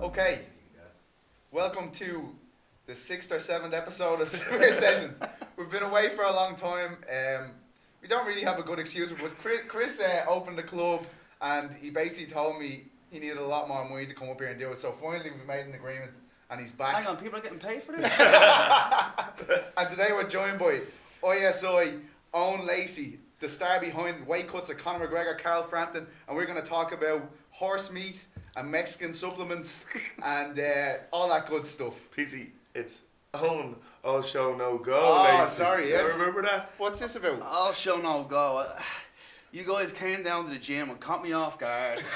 Okay, welcome to the 6th or 7th episode of Severe Sessions. We've been away for a long time. We don't really have a good excuse, but Chris opened the club and he basically told me he needed a lot more money to come up here and do it. So finally we made an agreement and he's back. Hang on, people are getting paid for this? And today we're joined by ISI, Eoin Lacey, the star behind weight cuts of Conor McGregor, Carroll, and we're going to talk about horse meat and Mexican supplements and all that good stuff. PC, it's Own All Show No Go. Oh, Lacey. sorry, yes. You remember that? What's this about? All show no go. You guys came down to the gym and caught me off guard. and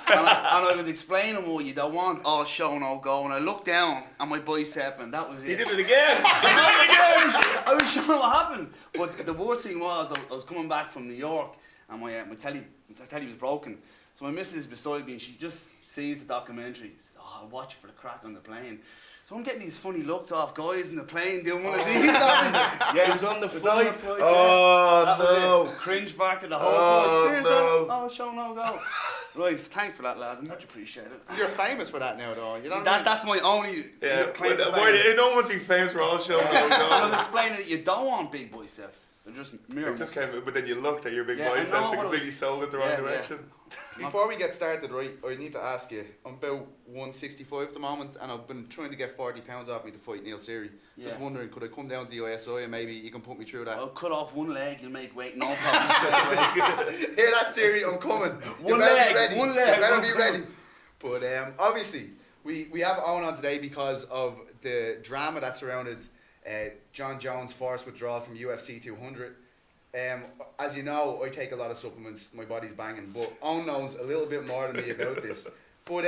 I was explaining what you don't want all show no go, and I looked down at my bicep and that was it. He did it again. He did it again. I was sure what happened. But the worst thing was I was coming back from New York and my telly was broken. So my missus beside me and she just sees the documentary. She said, "Oh, I'll watch it for the crack on the plane." So I'm getting these funny looks off guys in the plane doing one of these. Yeah, it was on the flight. Yeah. Oh, no. Cringe factor the whole flight. no. Oh, show no go. Right, thanks for that, lad. Much appreciate it. You're famous for that now, though. You know That's my only claim to fame. It don't must be famous for All Show No And I was Go. explaining that you don't want big biceps. They're just mere It just muscles. came, but then you looked at your big Yeah, I know biceps and what it completely was. sold it the wrong Yeah, direction. Before we get started, right, I need to ask you, I'm about 165 at the moment and I've been trying to get 40 pounds off me to fight Neil Seery. Just Yeah. wondering, could I come down to the ISI and maybe you can put me through that? I'll cut off one leg, you'll make weight, no problem. straight away. Hear that, Seery? I'm coming. You One better leg, be ready. one leg, You better I'm be coming. ready. But obviously, we have Owen on today because of the drama that surrounded John Jones' forced withdrawal from UFC 200. As you know, I take a lot of supplements. My body's banging, but Owen knows a little bit more than me about this. But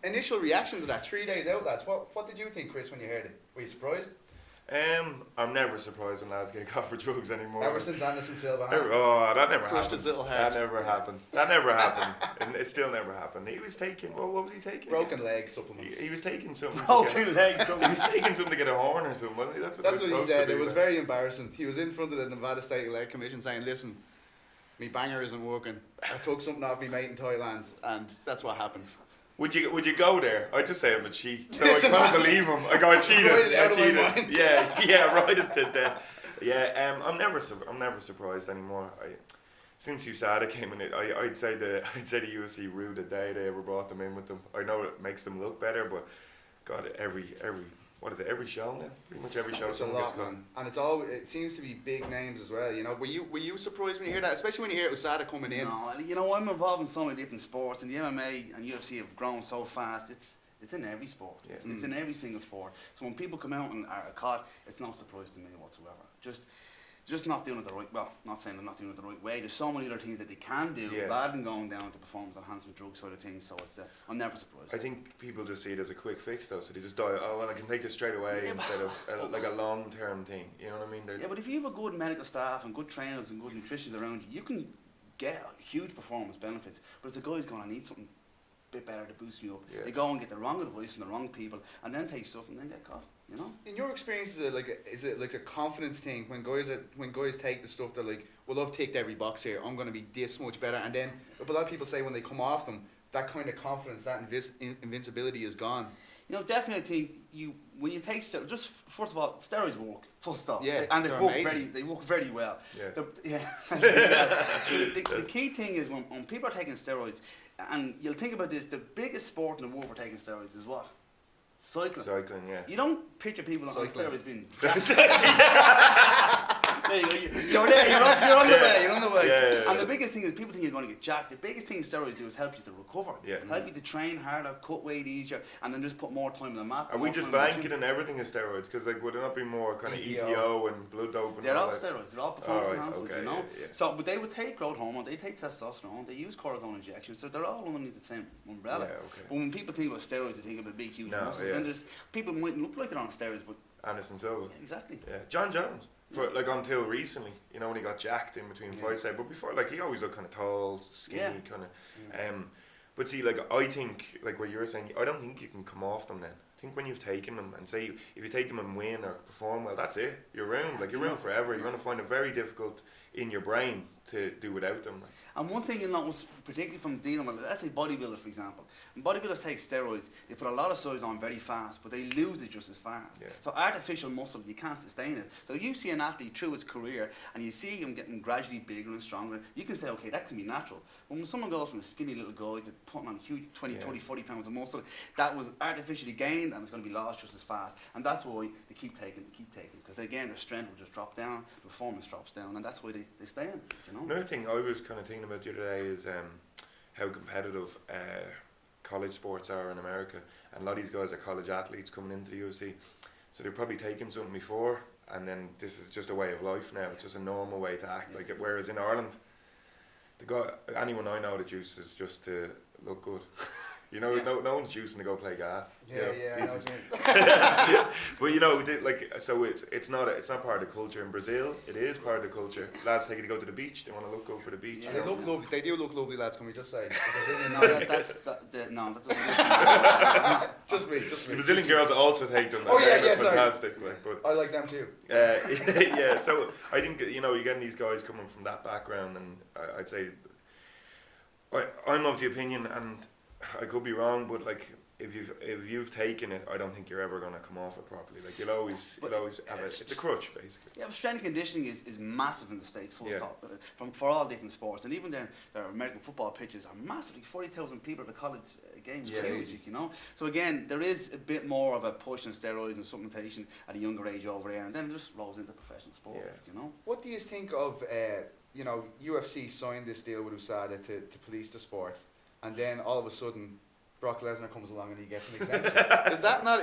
initial reaction to that, 3 days out, lads. What did you think, Chris, when you heard it? Were you surprised? I'm never surprised when lads get caught for drugs anymore. Ever since Anderson Silva, that never Crushed happened. his little heart. That never happened. That never happened. And it still never happened. He was taking, what was he taking? broken leg supplements. He was taking something. Broken leg. He was taking something to get a horn or something, wasn't he? That's What he supposed to said. be, It was like. very embarrassing. He was in front of the Nevada State Leg Commission saying, "Listen, me banger isn't working. I took something off me mate in Thailand, and that's what happened." Would you go there? I'd just say I'm a cheat. So Listen, I can't man. believe him. I go, I cheated. Right I out of my cheated. mind. Yeah, right into death. Yeah, I'm never surprised anymore. Since USADA came in, I'd say the UFC rue the day they ever brought them in with them. I know it makes them look better, but God, every show now? Pretty much every show It's a someone gets lot, caught. man. And it seems to be big names as well. You know, were you surprised when you hear that, especially when you hear USADA coming in? No, you know, I'm involved in so many different sports, and the MMA and UFC have grown so fast. It's in every sport. Yeah. It's in every single sport. So when people come out and are caught, it's no surprise to me whatsoever. Just not doing it the right. Well, not saying they're not doing it the right way. There's so many other things that they can do rather than going down to performance enhancement drug side of things. So it's I'm never surprised. I think people just see it as a quick fix though, so they just die. Oh well, I can take this straight away instead of like a long-term thing. You know what I mean? Yeah, but if you have a good medical staff and good trainers and good nutritionists around you, you can get huge performance benefits. But if the guy's going, I need something a bit better to boost me up, they go and get the wrong advice from the wrong people and then take stuff and then get caught, you know? In your experience, is it like a confidence thing when guys take the stuff, they're like, well, I've ticked every box here, I'm going to be this much better, and then a lot of people say when they come off them, that kind of confidence, that invincibility is gone. You know, definitely think when you take steroids, just first of all, steroids work, full stop. Yeah, and they're they amazing. work very well. Yeah. The key thing is when people are taking steroids, and you'll think about this, the biggest sport in the world for taking steroids is what? Cycling. Cycling, yeah. You don't picture people on Cycling. steroids being... There you go. You're there. You're on the way. You're on the way. Yeah. And the biggest thing is people think you're going to get jacked. The biggest thing steroids do is help you to recover. Yeah. Help you to train harder, cut weight easier, and then just put more time in the mat. Are we just banking on everything as steroids? Because like, would it not be more kind of EPO and blood doping? They're all that? steroids. They're all performance Alright, enhancers, okay, you know. yeah. So, but they would take growth hormone, they take testosterone, they use cortisone injections. So they're all underneath the same umbrella. Yeah, okay. But when people think about steroids, they think of a big, huge muscle. yeah. And there's people might look like they're on steroids, but Anderson Silva. exactly. Yeah, John Jones. For like until recently, you know, when he got jacked in between fights, but before, like he always looked kind of tall, skinny, kind of. But see, like I think, like what you were saying, I don't think you can come off them then. think when you've taken them, and say if you take them and win or perform well, that's it. You're ruined. Like, you're ruined forever. You're going to find it very difficult in your brain to do without them. Like. And one thing you'll notice, particularly from dealing with, let's say bodybuilders, for example. When bodybuilders take steroids, they put a lot of size on very fast, but they lose it just as fast. Yeah. So artificial muscle, you can't sustain it. So if you see an athlete through his career, and you see him getting gradually bigger and stronger, you can say, okay, that can be natural. But when someone goes from a skinny little guy to putting on a huge 20, 30, 40 pounds of muscle, that was artificially gained, and it's going to be lost just as fast. And that's why they keep taking, because again, their strength will just drop down, performance drops down, and that's why they stay in it, you know? Another thing I was kind of thinking about the other day is how competitive college sports are in America, and a lot of these guys are college athletes coming into the UFC, so they're probably taken something before, and then this is just a way of life now. It's just a normal way to act. Like, whereas in Ireland, the guy, anyone I know that juices just to look good. You know, no one's juicing to go play golf. I know what you mean. But you know, so it's not part of the culture in Brazil. It is part of the culture. Lads take it to go to the beach. They want to look good for the beach. And they look lovely. They do look lovely, lads. Can we just say? No, that doesn't. Just me. The Brazilian girls also take them. Oh yeah, fantastic. Sorry. Like, but I like them too. yeah. So I think, you know, you're getting these guys coming from that background, and I'd say I'm of the opinion, and I could be wrong, but like, if you've taken it, I don't think you're ever going to come off it properly. Like, you'll always have it. It's a crutch, basically. Yeah, but strength and conditioning is massive in the States, full stop. For all different sports, and even their American football pitches are massive. Like 40,000 people at the college games, huge, you know. So again, there is a bit more of a push on steroids and supplementation at a younger age over there, and then it just rolls into professional sport, you know. What do you think of you know, UFC signed this deal with USADA to police the sport, and then all of a sudden Brock Lesnar comes along and he gets an exemption?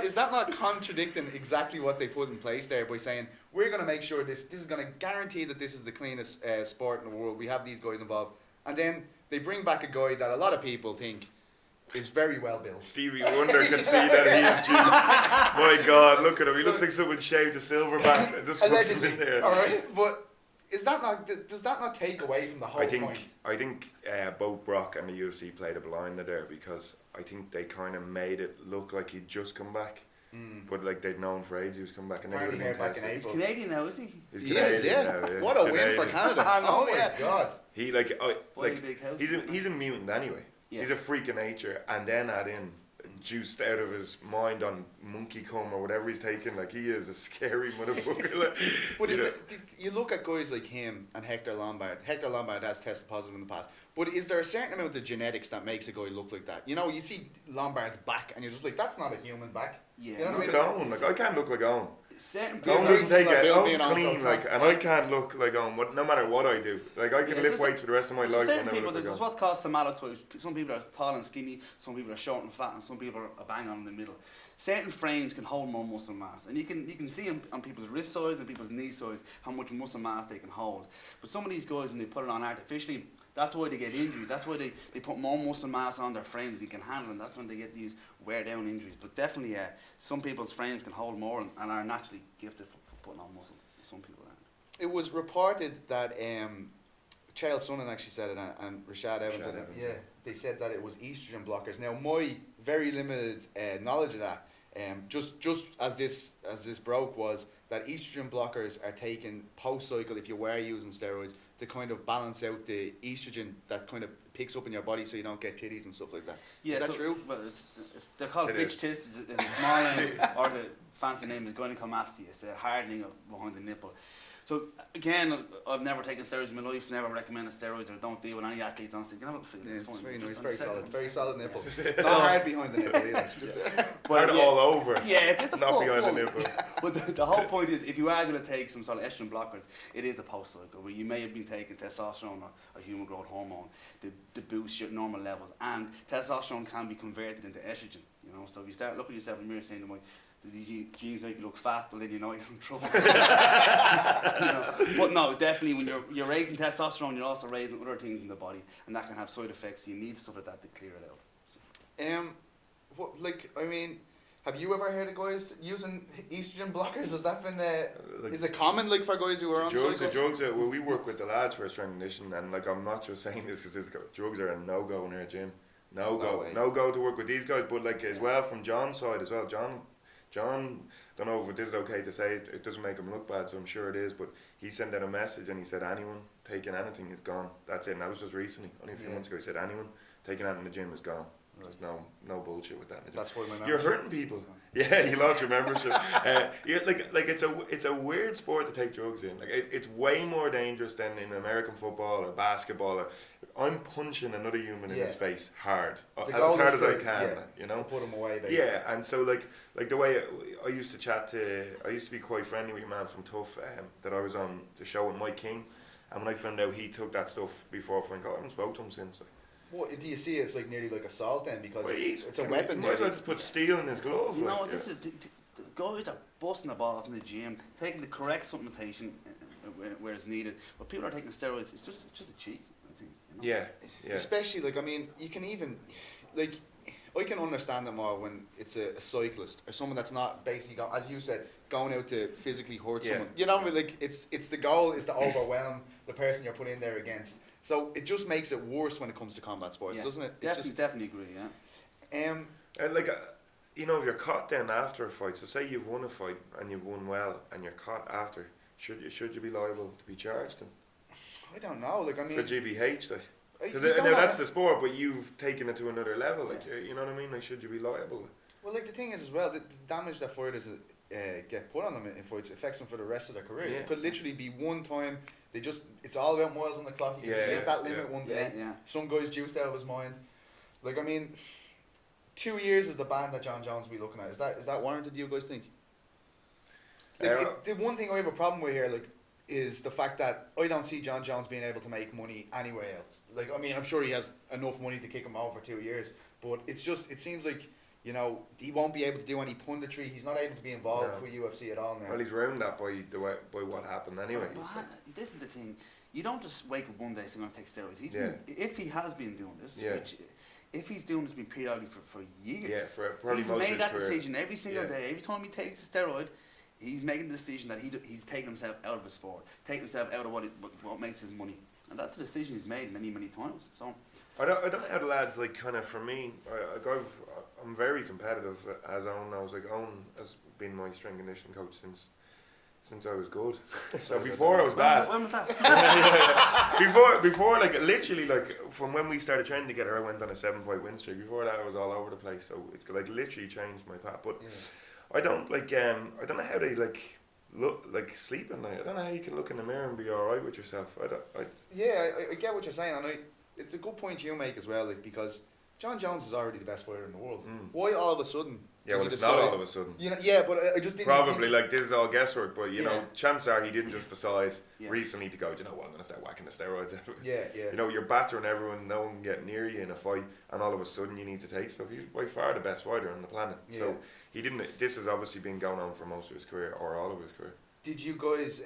Is that not contradicting exactly what they put in place there by saying, we're going to make sure this is going to guarantee that this is the cleanest sport in the world, we have these guys involved, and then they bring back a guy that a lot of people think is very well built. Stevie Wonder can see that he is juiced. My God, look at him. He looks like someone shaved a silverback and just put him in there. All right, but does that not take away from the whole point? I think both Brock and the UFC played a blinder there, because I think they kind of made it look like he'd just come back. But like, they'd known for ages he was coming back, and then he would have been tested. He's Canadian now, is he? He's Canadian now, yeah. What a win for Canada! Oh my God! He he's a mutant anyway. Yeah. He's a freak of nature, and then add in juiced out of his mind on monkey cum or whatever he's taking. Like, he is a scary motherfucker. But you look at guys like him and Hector Lombard. Hector Lombard has tested positive in the past. But is there a certain amount of genetics that makes a guy look like that? You know, you see Lombard's back and you're just like, that's not a human back. Yeah. You know look at Owen. Like, I can't look like Owen. Certain people Owen doesn't take it. Owen's clean, like, and I can't look like Owen. No matter what I do, like, I can lift weights for the rest of my life. Certain people, there's what's called somatotropes. Some people are tall and skinny, some people are short and fat, and some people are bang on in the middle. Certain frames can hold more muscle mass, and you can see on people's wrist size and people's knee size how much muscle mass they can hold. But some of these guys, when they put it on artificially, that's why they get injuries. That's why they put more muscle mass on their frame that they can handle, and that's when they get these wear down injuries. But definitely, some people's frames can hold more and are naturally gifted for putting on muscle. Some people aren't. It was reported that Chael Sonnen actually said it, and Rashad Evans said it. Yeah, they said that it was estrogen blockers. Now, my very limited knowledge of that, just as this broke, was that estrogen blockers are taken post cycle if you were using steroids to kind of balance out the estrogen that kind of picks up in your body, so you don't get titties and stuff like that. Yeah, is that true? Well, they're called bitch tits. It's a small name, or the fancy name is gynecomastia. It's the hardening behind the nipple. So again, I've never taken steroids in my life. Never recommended steroids, or don't deal with any athletes. Honestly, you can have a look. It's very nice, very solid nipple. Not hard behind the nipple either. It's just hard all over. Yeah, it's not full, behind the nipple. But the whole point is, if you are going to take some sort of estrogen blockers, it is a post cycle where you may have been taking testosterone or human growth hormone to boost your normal levels, and testosterone can be converted into estrogen. You know, so if you start looking at yourself in the mirror saying to the genes make you look fat, well then you know you're in trouble. You know? But no, definitely when you're raising testosterone, you're also raising other things in the body, and that can have side effects. So you need stuff like that to clear it out. So. Have you ever heard of guys using estrogen blockers? Has that been is it common for guys who are on cycles? Drugs are, we work with the lads for strength and conditioning, and I'm not just saying this because drugs are a no-go in our gym. no go to work with these guys. But like as well from John's side as well, John, don't know if this is okay to say. It doesn't make him look bad, so I'm sure it is. But he sent out a message and he said anyone taking anything is gone. That's it. And that was just recently, only a few months ago. He said anyone taking anything in the gym is gone. There's no bullshit with that. That's why my membership. You're hurting people. Yeah, you lost your membership. Like it's a weird sport to take drugs in. Like it's way more dangerous than in American football or basketball. I'm punching another human in his face hard, as hard as I can. You know, to put him away. Basically. Yeah, and so like the way I used to be quite friendly with a man from Tough that I was on the show with Mike King, and when I found out he took that stuff before Frank, I haven't spoken to him since. What do you see? It's like nearly like assault then because it's a You weapon. might as well just put steel in his glove. No, this is the guys are busting the balls in the gym, taking the correct supplementation where it's needed. But people are taking steroids. It's just a cheat, I think. You know? Yeah. Especially like I mean, you can even like I can understand it more when it's a cyclist or someone that's not basically as you said going out to physically hurt someone. You know, like it's the goal is to overwhelm the person you're put in there against. So it just makes it worse when it comes to combat sports, doesn't it? Definitely agree. Yeah. And like you know, if you're caught then after a fight, so say you've won a fight and you've won well, and you're caught after, should you be liable to be charged then? I don't know. Like I mean, for GBH, like. Because that's the sport, but you've taken it to another level. Like you know what I mean? Like, should you be liable? Well, like the thing is as well, the damage that fighters get put on them in fights affects them for the rest of their career. Yeah. It could literally be one time. It's all about miles on the clock. You can just hit that limit one day. Yeah. Some guy's juiced out of his mind. Like I mean, 2 years is the ban that John Jones will be looking at. Is that warranted? Do you guys think? Like, the one thing I have a problem with here, like, is the fact that I don't see John Jones being able to make money anywhere else. Like, I mean, I'm sure he has enough money to kick him out for 2 years, but it seems like, you know, he won't be able to do any punditry. He's not able to be involved with UFC at all now. Well, he's ruined that by what happened anyway. But this is the thing. You don't just wake up one day saying I'm going to take steroids. If he has been doing this, which, if he's doing this periodically for years, probably he's made that decision every single day. Every time he takes a steroid, he's making the decision that he's taking himself out of the sport, taking himself out of what makes his money, and that's a decision he's made many times. So I don't know how the lads like kind of for me. I'm very competitive as Owen knows. Like Owen has been my strength and conditioning coach since I was good. So before I was bad. When was that? Before like literally like from when we started training together, I went on a 7-fight win streak. Before that, I was all over the place. So it's like literally changed my path. But I don't know how they like look like sleep at night. I don't know how you can look in the mirror and be all right with yourself. I get what you're saying, and it's a good point you make as well, like, because John Jones is already the best fighter in the world. Why all of a sudden? Yeah, well, it's not all of a sudden. You know, but I just didn't probably like this is all guesswork. But you know, chances are he didn't just decide recently to go. Do you know what? I'm gonna start whacking the steroids out of it. Yeah. You know, you're battering everyone. No one can get near you in a fight, and all of a sudden you need to take stuff. He's by far the best fighter on the planet. Yeah. So he didn't. This has obviously been going on for most of his career, or all of his career. Did you guys?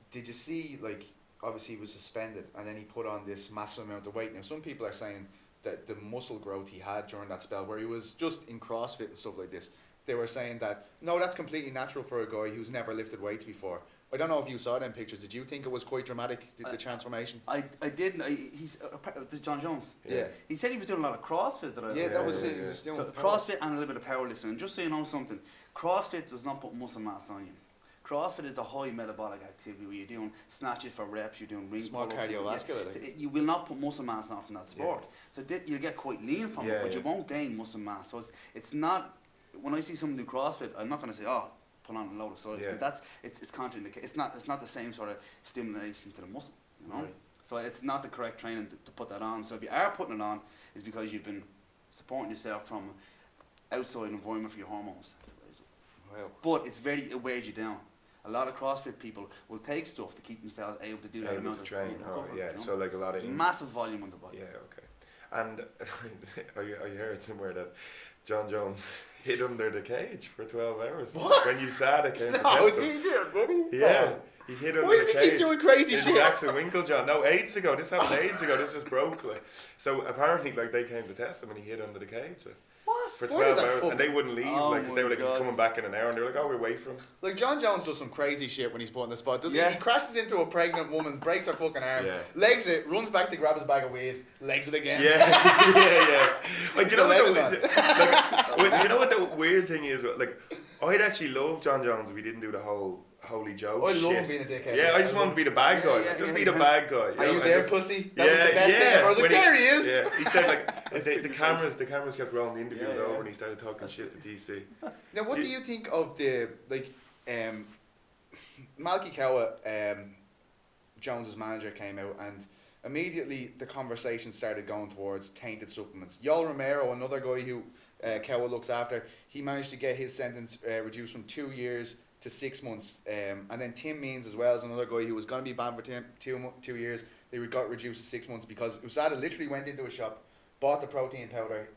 Did you see, like, obviously he was suspended, and then he put on this massive amount of weight. Now some people are saying that the muscle growth he had during that spell, where he was just in CrossFit and stuff like this, they were saying that no, that's completely natural for a guy who's never lifted weights before. I don't know if you saw them pictures. Did you think it was quite dramatic, the transformation? I didn't. He's John Jones. Yeah. He said he was doing a lot of CrossFit. That was it. He was doing CrossFit and a little bit of powerlifting. And just so you know something, CrossFit does not put muscle mass on you. CrossFit is a high metabolic activity where you're doing snatches for reps, you're doing ring small cardiovascular. So you will not put muscle mass on from that sport. So you'll get quite lean from it, but you won't gain muscle mass. So it's not. When I see someone do CrossFit, I'm not going to say, put on a load of soil. Because it's contraindicated. It's not the same sort of stimulation to the muscle. You know. Right. So it's not the correct training to put that on. So if you are putting it on, it's because you've been supporting yourself from outside environment for your hormones. Wow. But it wears you down. A lot of CrossFit people will take stuff to keep themselves able to do that amount of training. You know? So like a lot of massive volume on the body. Yeah, okay. And I heard somewhere that John Jones hid under the cage for 12 hours. What? When USADA came to test him. Yeah. He hid under the cage. Why does he keep doing crazy shit? Jackson Winklejohn. No, AIDS ago. This happened AIDS ago. This was broke. Like. So apparently, like, they came to test him and he hid under the cage. What? For 12 hours. And they wouldn't leave. Because they were like, he's coming back in an hour. And they were like, we'll wait for him. Like, John Jones does some crazy shit when he's put on the spot, doesn't he? He crashes into a pregnant woman, breaks her fucking arm, legs it, runs back to grab his bag of weed, legs it again. Yeah. Like, do you know do you know what the weird thing is? Like, I'd actually love John Jones if he didn't do the whole holy joke I shit. love him being a dickhead. Yeah, I just want to be the bad guy. Just be the bad guy. Are you there, pussy? That was the best thing ever. I was like, When there he is. Yeah, he said like the cameras kept rolling. The interview was over, and he started talking shit to DC. Now, what do you think of the Malky Cowa, Jones's manager, came out and immediately the conversation started going towards tainted supplements. Yoel Romero, another guy who Cowa looks after, he managed to get his sentence reduced from 2 years to 6 months. And then Tim Means as well is another guy who was going to be banned for 2 years. They got reduced to 6 months because USADA literally went into a shop, bought the protein powder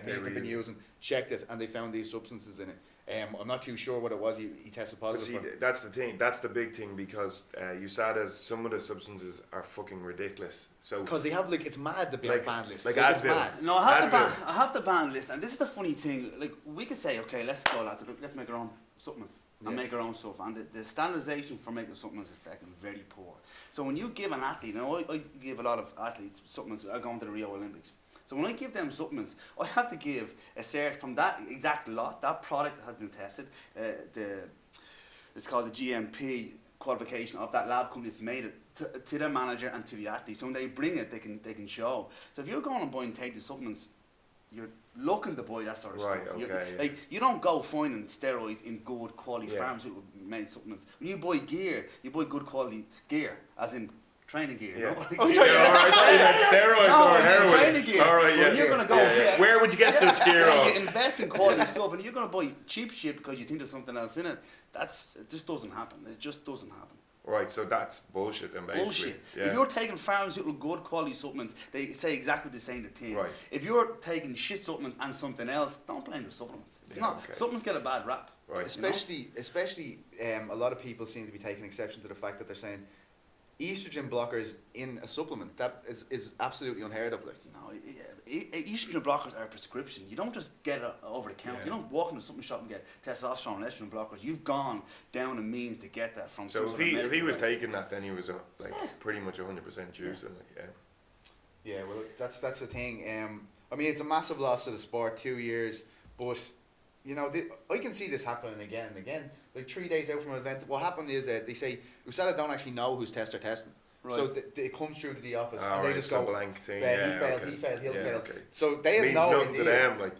Means had been using, checked it, and they found these substances in it. I'm not too sure what it was. He tested positive. But see, that's the thing. That's the big thing because USADA's some of the substances are fucking ridiculous. So because they have it's mad to be on ban list. Like it's Advil. mad. No, I have the ban list, and this is the funny thing. Like we could say, okay, let's go, lads, let's make our own supplements and make our own stuff. And the standardization for making supplements is fucking very poor. So when you give an athlete, I give a lot of athletes supplements. I go into the Rio Olympics. So when I give them supplements, I have to give a cert from that exact lot. That product has been tested. It's called the GMP qualification of that lab company that's made it to the manager and to the athlete. So when they bring it, they can show. So if you're going and buying tainted supplements, you're looking to buy that sort of stuff. Okay, you don't go finding steroids in good quality pharmaceutical made supplements. When you buy gear, you buy good quality gear, as in training gear. Yeah. Oh, I thought you meant steroids or heroin. Training gear. All right, When you're going to go, where would you get such gear on? You invest in quality stuff, and you're going to buy cheap shit because you think there's something else in it. It just doesn't happen. It just doesn't happen. Right, so that's bullshit then, basically. Bullshit. Yeah. If you're taking pharmaceutical good quality supplements, they say exactly the same thing. Right. If you're taking shit supplements and something else, don't blame the supplements. It's not. Okay. Supplements get a bad rap. Right. Especially, a lot of people seem to be taking exception to the fact that they're saying estrogen blockers in a supplement. That is absolutely unheard of. No, estrogen blockers are a prescription. You don't just get it over the counter. You don't walk into a supplement shop and get testosterone and estrogen blockers. You've gone down a means to get that from. So if he was taking that, then he was pretty much 100% juicing. Yeah, well, that's the thing. I mean, it's a massive loss to the sport. 2 years, but I can see this happening again and again. Like 3 days out from an event, what happened is they say USADA don't actually know who's testing. Right. So it comes through to the office and they just go blank thing. He failed, he'll fail. Okay. So they have no idea. To them,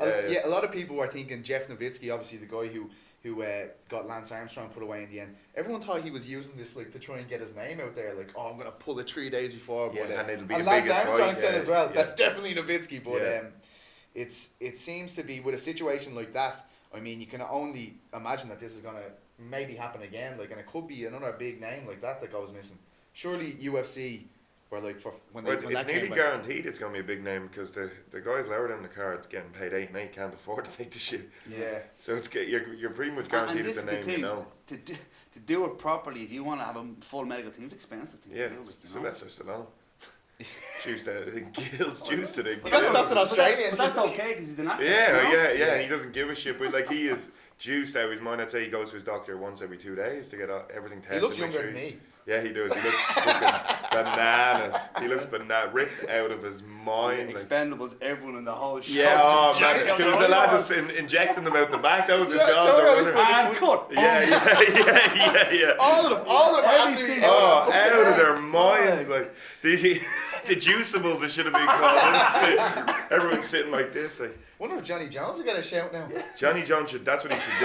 a lot of people were thinking Jeff Nowitzki, obviously the guy who got Lance Armstrong put away in the end. Everyone thought he was using this to try and get his name out there. Like, I'm gonna pull it 3 days before. Yeah, but, and it'll be and the Lance biggest Armstrong fight, said as well. Yeah. That's definitely Nowitzki, but it seems to be with a situation like that. I mean, you can only imagine that this is gonna maybe happen again. And it could be another big name like that goes missing. Surely UFC. Where it's nearly guaranteed it's going to be a big name because the guys lower down the card getting paid 8 and 8 can't afford to take the shit. Yeah. So you're pretty much guaranteed it's a name, To do it properly, if you want to have a full medical team, it's expensive. Sylvester Stallone. Juiced out, I think Gill's juiced it. He got stopped in Australia. But that's okay because he's an actor. Yeah. And he doesn't give a shit, but he is juiced out of his mind. I'd say he goes to his doctor once every 2 days to get everything tested. He looks younger than me. Yeah, he does. He looks fucking bananas. He looks ripped out of his mind. Expendables, everyone in the whole show. Yeah, man. There was a lad just injecting them out the back. That was his job. And cut. Yeah. All of them. Everything. Out of their minds. Like the juicables, it should have been called. Everyone's sitting like this. Wonder if Johnny Jones will get a shout now. Johnny Jones that's what he should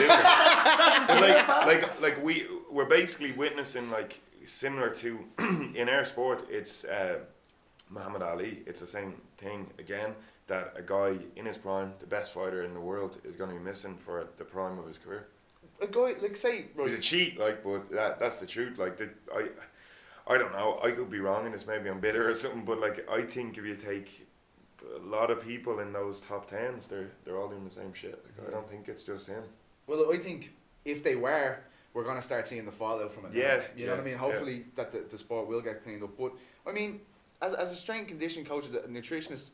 do. We're basically witnessing similar to in our sport. It's Muhammad Ali. It's the same thing again. That a guy in his prime, the best fighter in the world, is going to be missing for the prime of his career. A guy say he's a cheat, but that's the truth. I don't know. I could be wrong in this. Maybe I'm bitter or something. But I think if you take a lot of people in those top 10s, they're all doing the same shit. I don't think it's just him. Well, I think if they were, we're going to start seeing the fallout from it. Yeah, you know what I mean. Hopefully that the sport will get cleaned up. But I mean, as a strength conditioning coach, a nutritionist,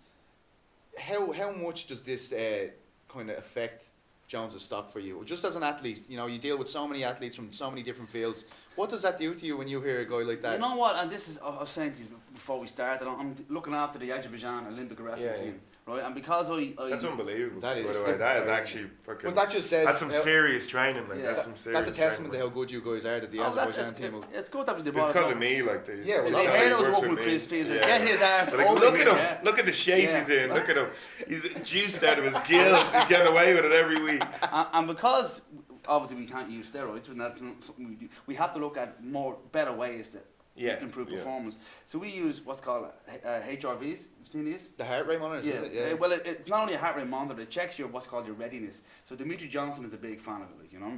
how much does this kind of affect Jones's stock for you? Just as an athlete, you deal with so many athletes from so many different fields. What does that do to you when you hear a guy like that? You know what? And this is I was saying to you before we started. I'm looking after the Azerbaijan Olympic wrestling team. right? And because That's unbelievable. That is by the way. That is crazy. actually fucking. But that just says That's some serious training, like Yeah. that's some serious. that's a testament to training, how good you guys are that the Oh, Azerbaijan team will. it's good that we It's brought because us of me, like they. Yeah, well, They that's heard how us works working with with me. Chris Fields. Yeah. Get his ass Like, over look me, at him! yeah. Look at the shape Yeah. he's in. Look at him. He's juiced out of his gills. He's getting away with it every week. And because obviously we can't use steroids, and that's not something we do, we have to look at better ways to improve performance. So we use what's called HRVs. You've seen these? The heart rate monitors, is it? Yeah. Well, it's not only a heart rate monitor; it checks your what's called your readiness. So Dimitri Johnson is a big fan of it, like, you know.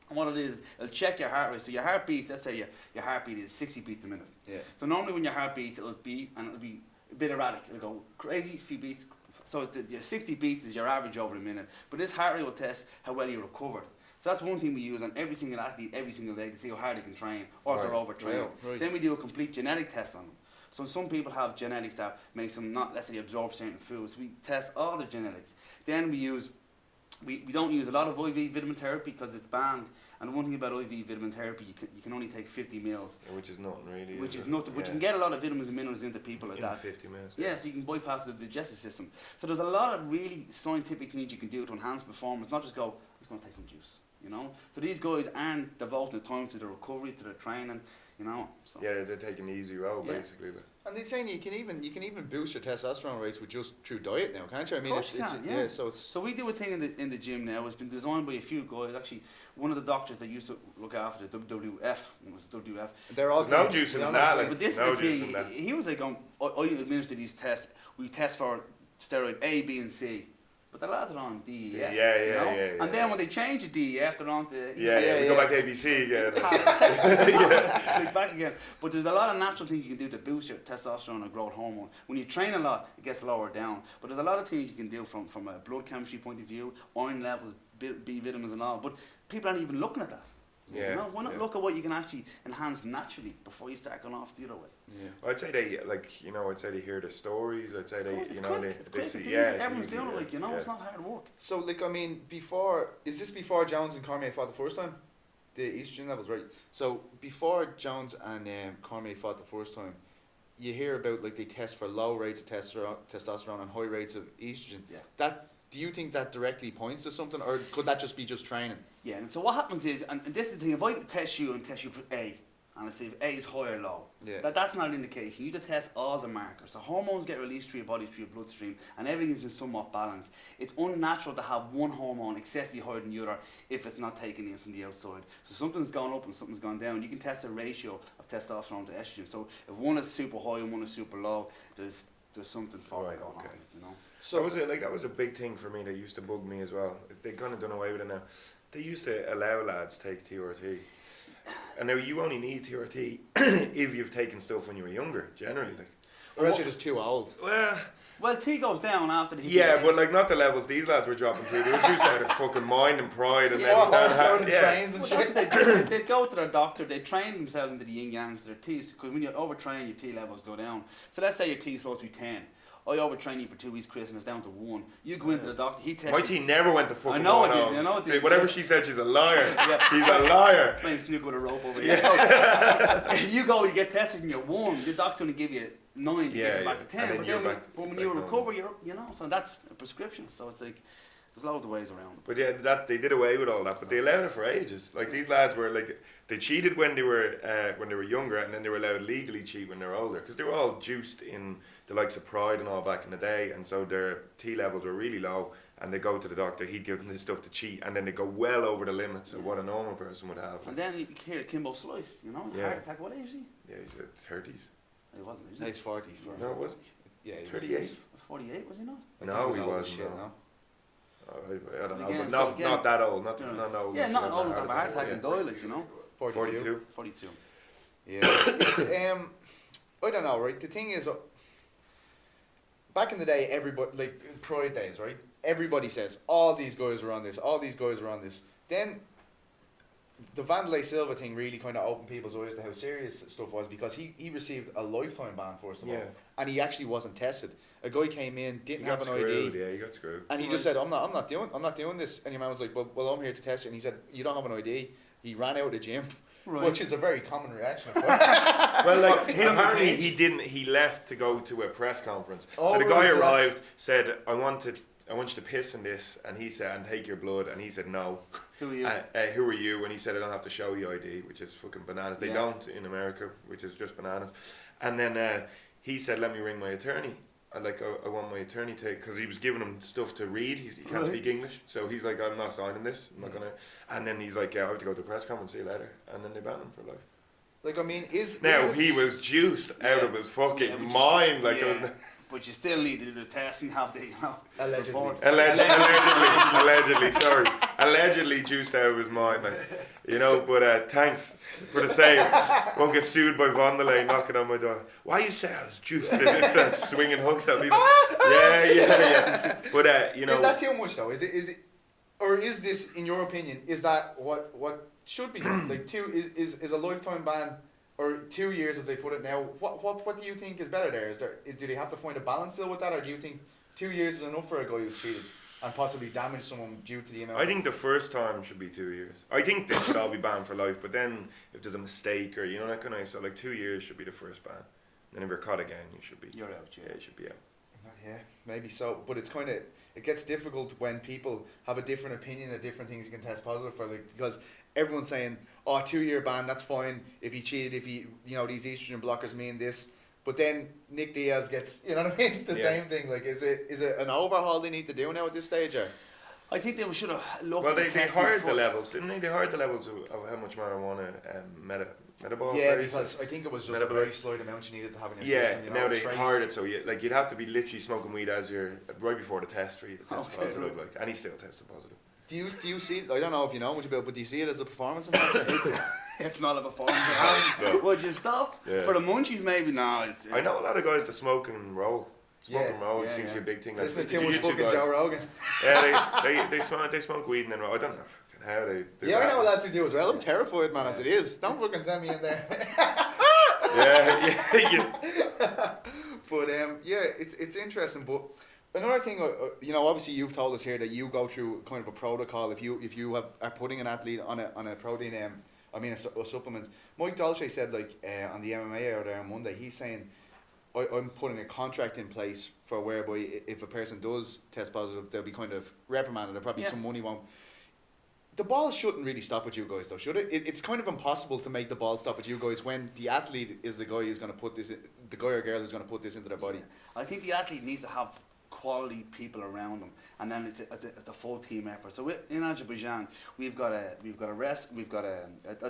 And what it is, it'll check your heart rate. So your heart beats. Let's say your heartbeat is 60 beats a minute. Yeah. So normally when your heart beats, it'll beat and it'll be a bit erratic. It'll go crazy, a few beats. So it's your 60 beats is your average over a minute. But this heart rate will test how well you recovered. So that's one thing we use on every single athlete, every single day to see how hard they can train or if they're overtrained. Right. Then we do a complete genetic test on them. So some people have genetics that makes them not, let's say, absorb certain foods. We test all their genetics. Then we use, we don't use a lot of IV vitamin therapy because it's banned. And the one thing about IV vitamin therapy, you can only take 50 mils. Which is nothing really. Which is it? nothing, but you can get a lot of vitamins and minerals into people like In that. 50 minutes. Yeah, so you can bypass the digestive system. So there's a lot of really scientific things you can do to enhance performance, not just go, I'm just going to take some juice, you know? So these guys aren't devoting the time to the recovery, to the training, you know? So. Yeah, they're taking the easy road, Yeah. basically. Like. And they're saying you can even boost your testosterone rates with just through diet now, can't you? I mean, Of course you can, yeah. so it's So we do a thing in the gym now. It's been designed by a few guys. Actually, one of the doctors that used to look after the WWF, when it was WWF. they're all There's no juice in that, like. But this No is the juice in thing. that. He was like, I administer these tests. We test for steroid A, B, and C. But the lads are on DEF. Yeah, you yeah, know? yeah. And then when they change the DEF, they're on to Yeah, we go back to ABC again. Like back again. But there's a lot of natural things you can do to boost your testosterone and growth hormone. When you train a lot, it gets lower down. But there's a lot of things you can do from a blood chemistry point of view, iron levels, B vitamins and all. But people aren't even looking at that. Yeah, You know, why not yeah. look at what you can actually enhance naturally before you start going off the other way? yeah. I'd say they I'd say they hear the stories. I'd say they, It's you know, quick, they, it's they quick, see, it's yeah, easy. it's Everyone's easy, doing it, yeah, like, you know, yeah. it's not hard work. So like I mean, is this before Jones and Cormier fought the first time? The estrogen levels, right? So before Jones and Cormier fought the first time, you hear about like they test for low rates of testosterone and high rates of estrogen. Yeah. Do you think that directly points to something, or could that just be just training? Yeah, and so what happens is, and this is the thing, if I test you for A, and I say if A is high or low, Yeah. that's not an indication. You need to test all the markers. So hormones get released through your body, through your bloodstream, and everything is in somewhat balance. It's unnatural to have one hormone excessively higher than the other if it's not taken in from the outside. So something's gone up and something's gone down. You can test the ratio of testosterone to estrogen. So if one is super high and one is super low, there's something for Right, going on, okay. you know. So that was a big thing for me. That used to bug me as well. They kind of done away with it now. They used to allow lads to take TRT, and now you only need TRT if you've taken stuff when you were younger. Generally, like. Or else you're just too old. Well, T goes down after the Yeah, but like not the levels these lads were dropping to. They were juiced out of fucking mind and pride, and Yeah, horsepower and yeah. trains and Well, shit. that's what they'd go to their doctor, they'd train themselves into the yin yangs, their T's, because when you overtrain, your T levels go down. So let's say your T is supposed to be 10. I overtrain you for 2 weeks, Chris, and it's down to 1. You go into the doctor, he tests My you. T never went to fucking I know one it did, on. I know it See, did. whatever she said, she's a liar. Yeah. He's a liar. Playing snooker with a rope over there. So, you go, you get tested and you're 1. Your doctor only give you 9 to get you back to 10. And then But you're then back when back you normal. recover, you know, so that's a prescription. So it's like, there's loads of ways around it. But yeah, that they did away with all that, but they allowed it for ages. Like these lads were like, they cheated when they were younger, and then they were allowed to legally cheat when they were older, because they were all juiced in the likes of Pride and all back in the day, and so their T levels were really low. And they go to the doctor, he'd give them this stuff to cheat, and then they go well over the limits of what a normal person would have. And then you hear Kimbo Slice, you know, Yeah. heart attack. What age is he? Yeah, he's in his 30s. He wasn't. Was No, he? he's 40. No, was he? Yeah, he was- 38. 48, was he not? I No, think he old as wasn't, shit, no. no? I don't know, Again, but so not, again- not that old, not Yeah. old. Yeah, enough not to have old a enough to have a heart attack and die, like, you know. 42. 42. Yeah. It's, I don't know, right? The thing is, back in the day, everybody, like Pride days, right? Everybody says, all these guys are on this, all these guys are on this. Then the Vanderlei Silva thing really kind of opened people's eyes to how serious stuff was, because he received a lifetime ban, first of all, Yeah. and he actually wasn't tested. A guy came in, He didn't got have an screwed, ID, yeah, he got screwed. and he just said, I'm not doing this. And your man was like, well, I'm here to test you. And he said, you don't have an ID. He ran out of the gym, Right. which is a very common reaction. Well, like Hit him apparently with he didn't. He left to go to a press conference. Oh, so the guy right, so that's- arrived, said, "I want you to piss in this," and he said, "and take your blood," and he said, "No." Who are you? Who are you? And he said, "I don't have to show you ID," which is fucking bananas. They Yeah. don't in America, which is just bananas. And then he said, "Let me ring my attorney. I want my attorney to," because he was giving him stuff to read. He can't Right. speak English, so he's like, "I'm not signing this. I'm not gonna." And then he's like, "Yeah, I have to go to the press conference. See you later." And then they banned him for life. Like, I mean, is He was juiced out of his fucking Yeah, but you mind. still- Like there was yeah. But you still need to do the testing, have the Allegedly. report. allegedly juiced out of his mind. Like, but thanks for the save. Won't get sued by Vondelay knocking on my door. Why you say I was juiced? They just swinging hooks at me. Yeah. But Is that too much though? Is it, or is this, in your opinion, is that what should be done? Like is a lifetime ban or 2 years as they put it now? What do you think is better there? Do they have to find a balance still with that, or do you think 2 years is enough for a guy who's cheated and possibly damage someone due to the amount? I think the first time should be 2 years. I think they should all be banned for life. But then if there's a mistake or that kind of, so like 2 years should be the first ban. Then if you're caught again, you should be. You're out, yeah. Yeah, you should be out. Yeah, maybe so. But it's kind of, it gets difficult when people have a different opinion of different things you can test positive for, like, because everyone's saying, 2 year ban, that's fine if he cheated, if he, these estrogen blockers mean this. But then Nick Diaz gets, you know what I mean, the same thing. Like, is it an overhaul they need to do now at this stage, or? I think they should have looked Well, at they testing hired before. the levels, didn't they? They hired the levels of how much marijuana metabolic. Yeah, because I think it was just a Metabolic. very slight amount you needed to have in your Yeah, system. now they trace. hired it so you'd have to be literally smoking weed as you're right before the test for you to test Okay. positive, like, and he still tested positive. Do you see it? I don't know if you know much about it, but do you see it as a performance enhancer? It's not a performance. No. Would you stop? Yeah. For the munchies, maybe? No, it's... I know a lot of guys that smoke and roll. Smoke Yeah, and roll yeah, seems to be a big thing. Like, Listen the to too much jiu-jitsu fucking guys, Joe Rogan. yeah, they smoke weed and then roll. I don't know fucking how they do Yeah, that. I know lads who do as well. I'm terrified, man, as it is. Don't fucking send me in there. yeah. But it's interesting. But another thing, obviously you've told us here that you go through kind of a protocol if you are putting an athlete on a protein, a supplement. Mike Dolce said on the MMA out there on Monday, he's saying, I'm putting a contract in place for whereby if a person does test positive, they'll be kind of reprimanded. There'll probably some money won't. The ball shouldn't really stop with you guys, though, should it? It's kind of impossible to make the ball stop with you guys when the athlete is the guy who's going to put this, the guy or girl who's going to put this into their body. I think the athlete needs to have quality people around them, and then it's a full team effort. So in Azerbaijan, we've got a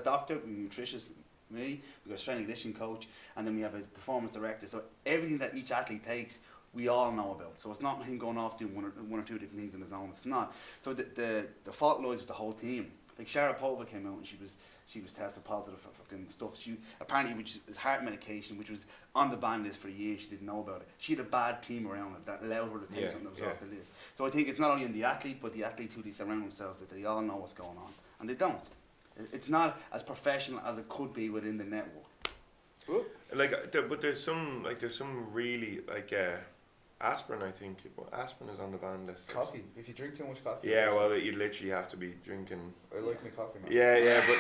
doctor, a nutritionist, me, we've got a strength and conditioning coach, and then we have a performance director. So everything that each athlete takes, we all know about. So it's not him going off doing one or two different things on his own. It's not. So the fault lies with the whole team. Like Sharapova came out and she was tested positive for fucking stuff. She apparently, which is heart medication, which was on the ban list for years. She didn't know about it. She had a bad team around her that allowed her to take something that was off the list. So I think it's not only in the athlete, but the athletes who they surround themselves with. They all know what's going on, and they don't. It's not as professional as it could be within the network. But there's some really aspirin. I think aspirin is on the ban list. Coffee. If you drink too much coffee. Yeah, well, you literally have to be drinking. I like my coffee, man. Yeah, but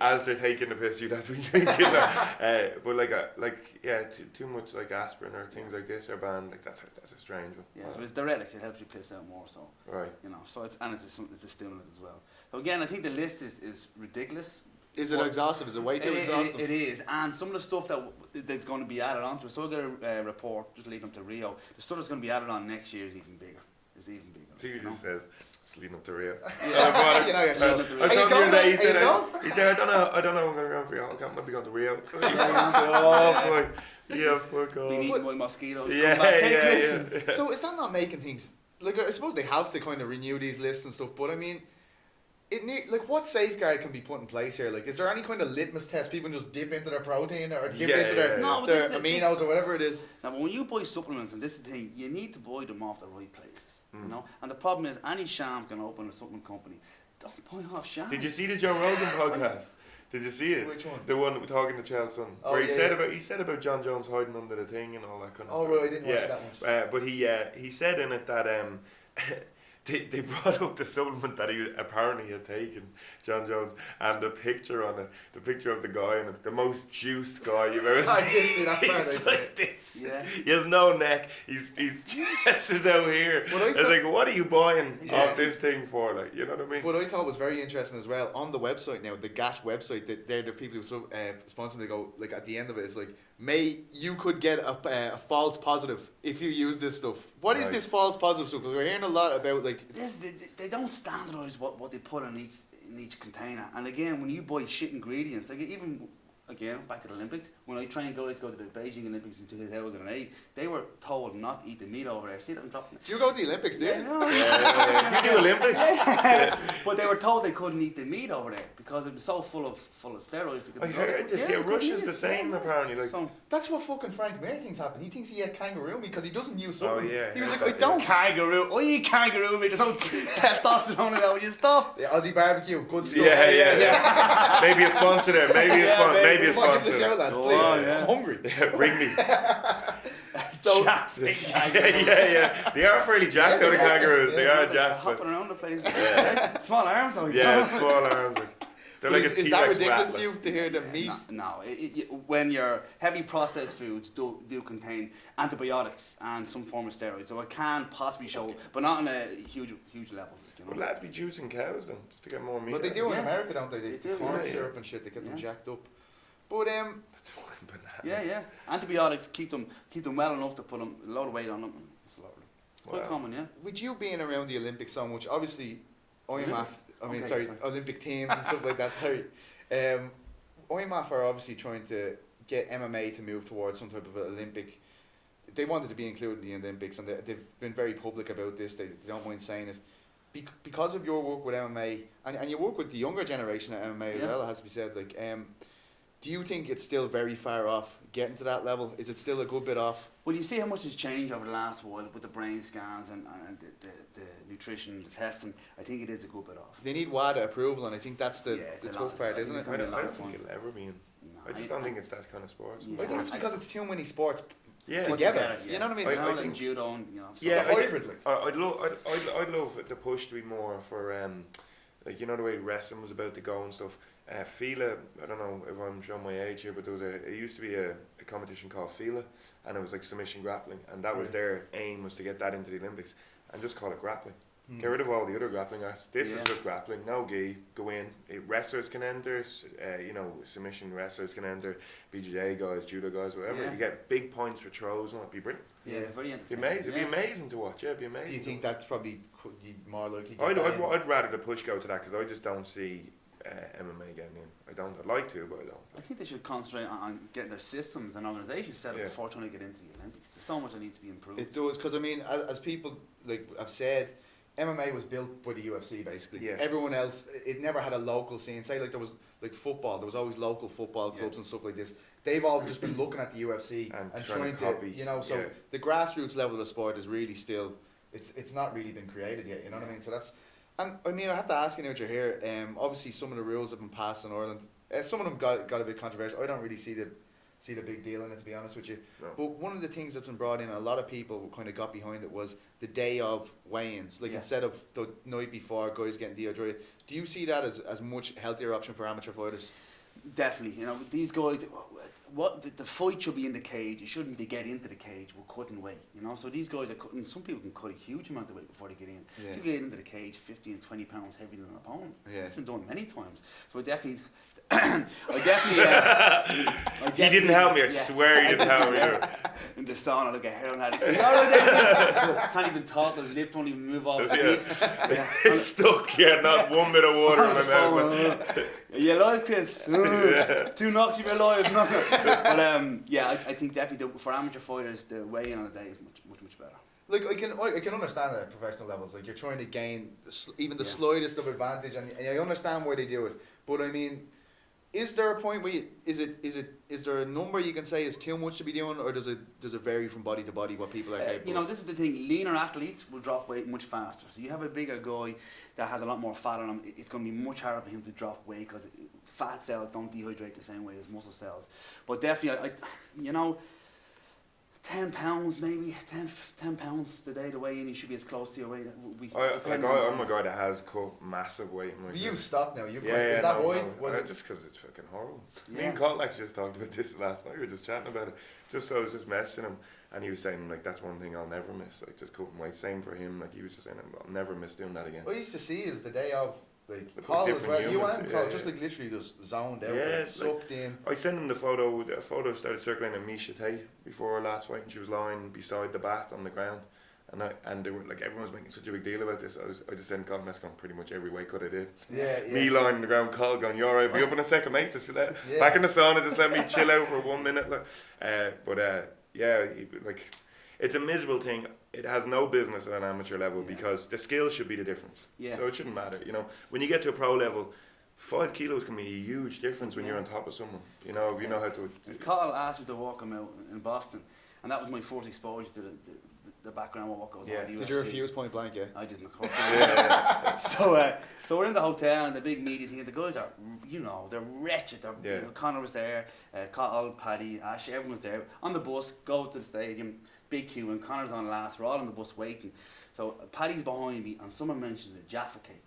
as they're taking the piss, you'd have to be drinking that. But too much aspirin or things like this are banned. Like that's a strange one. Yeah, so it's diuretic. It helps you piss out more. So Right. So it's a stimulant as well. So again, I think the list is ridiculous. Is it exhaustive? Is it way too exhaustive? It is, and some of the stuff that's going to be added onto it. So I got a report, just leading up to Rio. The stuff that's going to be added on next year is even bigger. So he just says, "It's leading up to Rio." Yourself. I saw him the other day. He said, going? "He's there. I don't know. I'm going to go for Rio. I might be going to Rio." Oh, fuck. Yeah, fuck off. Been eating by mosquitoes. Yeah. So is that not making things I suppose they have to kind of renew these lists and stuff, but I mean, what safeguard can be put in place here? Is there any kind of litmus test people can just dip into their protein or dip into their aminos or whatever it is? Now, when you buy supplements, and this is the thing, you need to buy them off the right places. And the problem is, any sham can open a supplement company. Don't buy off sham. Did you see the Joe Rogan podcast? Did you see it? Which one? The one talking to Charles Son, where he said about John Jones hiding under the thing and all that kind of stuff. Oh, right, I didn't watch that much. But he said in it that they brought up the supplement that he apparently had taken, John Jones, and the picture on it, the picture of the guy in it, the most juiced guy you've ever seen. I did see that part. He's like this. Yeah. He has no neck. His chest is out here. Well, I It's thought- like, what are you buying Yeah. of this thing for? Like, you know what I mean? What I thought was very interesting as well, on the website now, the GAT website, that they're the people who sponsor them, they go, like, at the end of it, it's like, you could get a false positive if you use this stuff. What is Right. this false positive stuff? Because we're hearing a lot about, like, They don't standardise what they put in each container. And again, when you buy shit ingredients, like even again back to the Olympics, when I trained guys to go to the Beijing Olympics in 2008, they were told not to eat the meat over there. See them dropping it. do you go to the Olympics, do you? You do Olympics? But they were told they couldn't eat the meat over there because it was so full of steroids. I heard this. Yeah, Russia's the same apparently. Like, So, That's what fucking Frank Mir thinks happened. He thinks he had kangaroo meat because he doesn't use Oh, supplements. yeah, He was heard like, I that, don't. kangaroo. I eat kangaroo meat. There's no testosterone in that. Would you stop? The Aussie barbecue, good stuff. yeah. Maybe a sponsor there. Maybe a sponsor. Maybe a Come on, give the sponsor. shout, lads, Go please. on, yeah. I'm hungry. Yeah, bring me. So, yeah. They are fairly jacked, though, the kangaroos. They are They're jacked. hopping But around the place. Small arms though. yeah, small arms. Like, they're like a is that T-Rex ridiculous to rattler. you to hear the meat? No. When your heavy processed foods do contain antibiotics and some form of steroids, so it can possibly show, but not on a huge level. You know? Well, lads be juicing cows then, just to get more meat. But they out. do in Yeah. America, don't they? They They do, corn yeah. syrup and shit, they get them Yeah. jacked up. But That's fucking bananas. Yeah. Antibiotics keep them well enough to put a load of weight on them. It's lovely. It's quite Wow. common, yeah. with you being around the Olympics so much, obviously, Olympics? Okay, sorry. Olympic teams and stuff like that, sorry. IMAF are obviously trying to get MMA to move towards some type of Olympic. They wanted to be included in the Olympics, and they've been very public about this. They don't mind saying it. Because of your work with MMA, and you work with the younger generation at MMA as Yeah. well, it has to be said, like, do you think it's still very far off getting to that level? Is it still a good bit off? Well, you see how much has changed over the last while with the brain scans and the nutrition, the testing. I think it is a good bit off. They need WADA approval, and I think that's the Yeah, it's a tough lot. part, I isn't think it? it's I gonna don't be a long think it'll ever be in. No, I just don't think it's that kind of sport. Yeah. I think it's because it's too many sports Yeah. together. You know what I mean? I It's not think- like judo and, you know. It's Yeah, a hybrid, like. I'd love the push to be more for like, you know, the way wrestling was about to go and stuff. Fila, I don't know if I'm showing my age here, but it used to be a competition called Fila, and it was like submission grappling, and that was Right. their aim, was to get that into the Olympics, and just call it grappling. Hmm. Get rid of all the other grappling arts. This Yeah. is just grappling. No gi. Go in. Wrestlers can enter. Submission wrestlers can enter. BJJ guys, judo guys, whatever. Yeah. You get big points for throws, and it'd be brilliant. Yeah, Yeah. very It'd be entertaining. amazing. It'd be amazing to watch. Yeah, it'd be amazing. Do you to think watch. that's probably more likely? to get I'd, that I'd, in? I'd rather the push go to that, because I just don't see MMA getting in. I don't. I'd like to, but I don't. I think they should concentrate on getting their systems and organisations set up Yeah. before trying to get into the Olympics. There's so much that needs to be improved. It does, because I mean, as people like I've said, MMA was built by the UFC basically. Yeah. Everyone else, it never had a local scene. Say like there was like football, there was always local football clubs Yeah. and stuff like this. They've all just been looking at the UFC And and trying trying to to, copy, you know, so yeah. the grassroots level of the sport is really still, it's not really been created yet. You know what I Yeah. mean? So that's, and I mean, I have to ask you now that you're here. Obviously some of the rules have been passed in Ireland. Some of them got a bit controversial. I don't really see the big deal in it, to be honest with you. No. But one of the things that's been brought in, and a lot of people kind of got behind it, was the day of weigh-ins. Like Yeah. instead of the night before, guys getting dehydrated. Do you see that as much healthier option for amateur fighters? Definitely, you know, these guys, the fight should be in the cage. It shouldn't be get into the cage with cutting weight, you know. So these guys are cutting. Some people can cut a huge amount of weight before they get in. Yeah. If you get into the cage, 50 and 20 pounds heavier than an opponent. Yeah. It's been done many times. So I definitely, I He didn't help me. I yeah. swear he didn't help me. In the sauna, I look at Harold had it. Can't even talk. His lip won't even move off. Yeah. It's stuck. Yeah, not one bit of water in my mouth. Are you alive, Chris? Two knocks, you're alive. But yeah, I think definitely for amateur fighters, the weigh-in on the day is much better. Like I can understand that at professional levels. Like you're trying to gain even the Yeah. slightest of advantage, and I understand why they do it. But I mean, is there a point where is there a number you can say is too much to be doing, or does it vary from body to body what people are capable? You know, of? this is the thing. Leaner athletes will drop weight much faster. So you have a bigger guy that has a lot more fat on him. It's going to be much harder for him to drop weight because fat cells don't dehydrate the same way as muscle cells. But definitely, you know, £10 maybe, 10 pounds the day the weigh in. You should be as close to your weight. I'm a guy that has cut massive weight. In my You've career. stopped now. You've Is that no, why? no. Was it Just because it's fucking horrible. Me Yeah. and Colin actually just talked about this last night. We were just chatting about it. I was just messaging him, and he was saying like that's one thing I'll never miss. Like just cutting weight. Same for him. Like he was just saying I'll never miss doing that again. what I used to see is the day of like Look Carl like as well. different You humans, and Carl yeah, just yeah. like literally just zoned out, Yeah, like, like- sucked in. I sent him the photo. The photo started circulating of Misha Tate before her last fight, and she was lying beside the bat on the ground. And they were like everyone was making such a big deal about this. I just sent Colin Mescon pretty much every weight cut I did. Yeah, yeah. Me lying on the ground, Carl going, "You alright? Be up in a second, mate. Just back in the sauna. Just let me chill out for 1 minute." Like, like it's a miserable thing. It has no business at an amateur level because the skill should be the difference. Yeah. So it shouldn't matter. You know, when you get to a pro level, 5 kilos can be a huge difference when you're on top of someone. You know, if you know how to. Carl asked me to walk him out in Boston, and that was my first exposure to the background of what goes on. In the Did you UFC. refuse point blank? Yeah. I didn't, of course. So we're in the hotel and the big media thing. The guys are, they're wretched. They're, Connor was there, Carl, Paddy, Ash, everyone was there. On the bus, go to the stadium, big queue, and Connor's on last. We're all on the bus waiting. So Paddy's behind me, and someone mentions a Jaffa cake.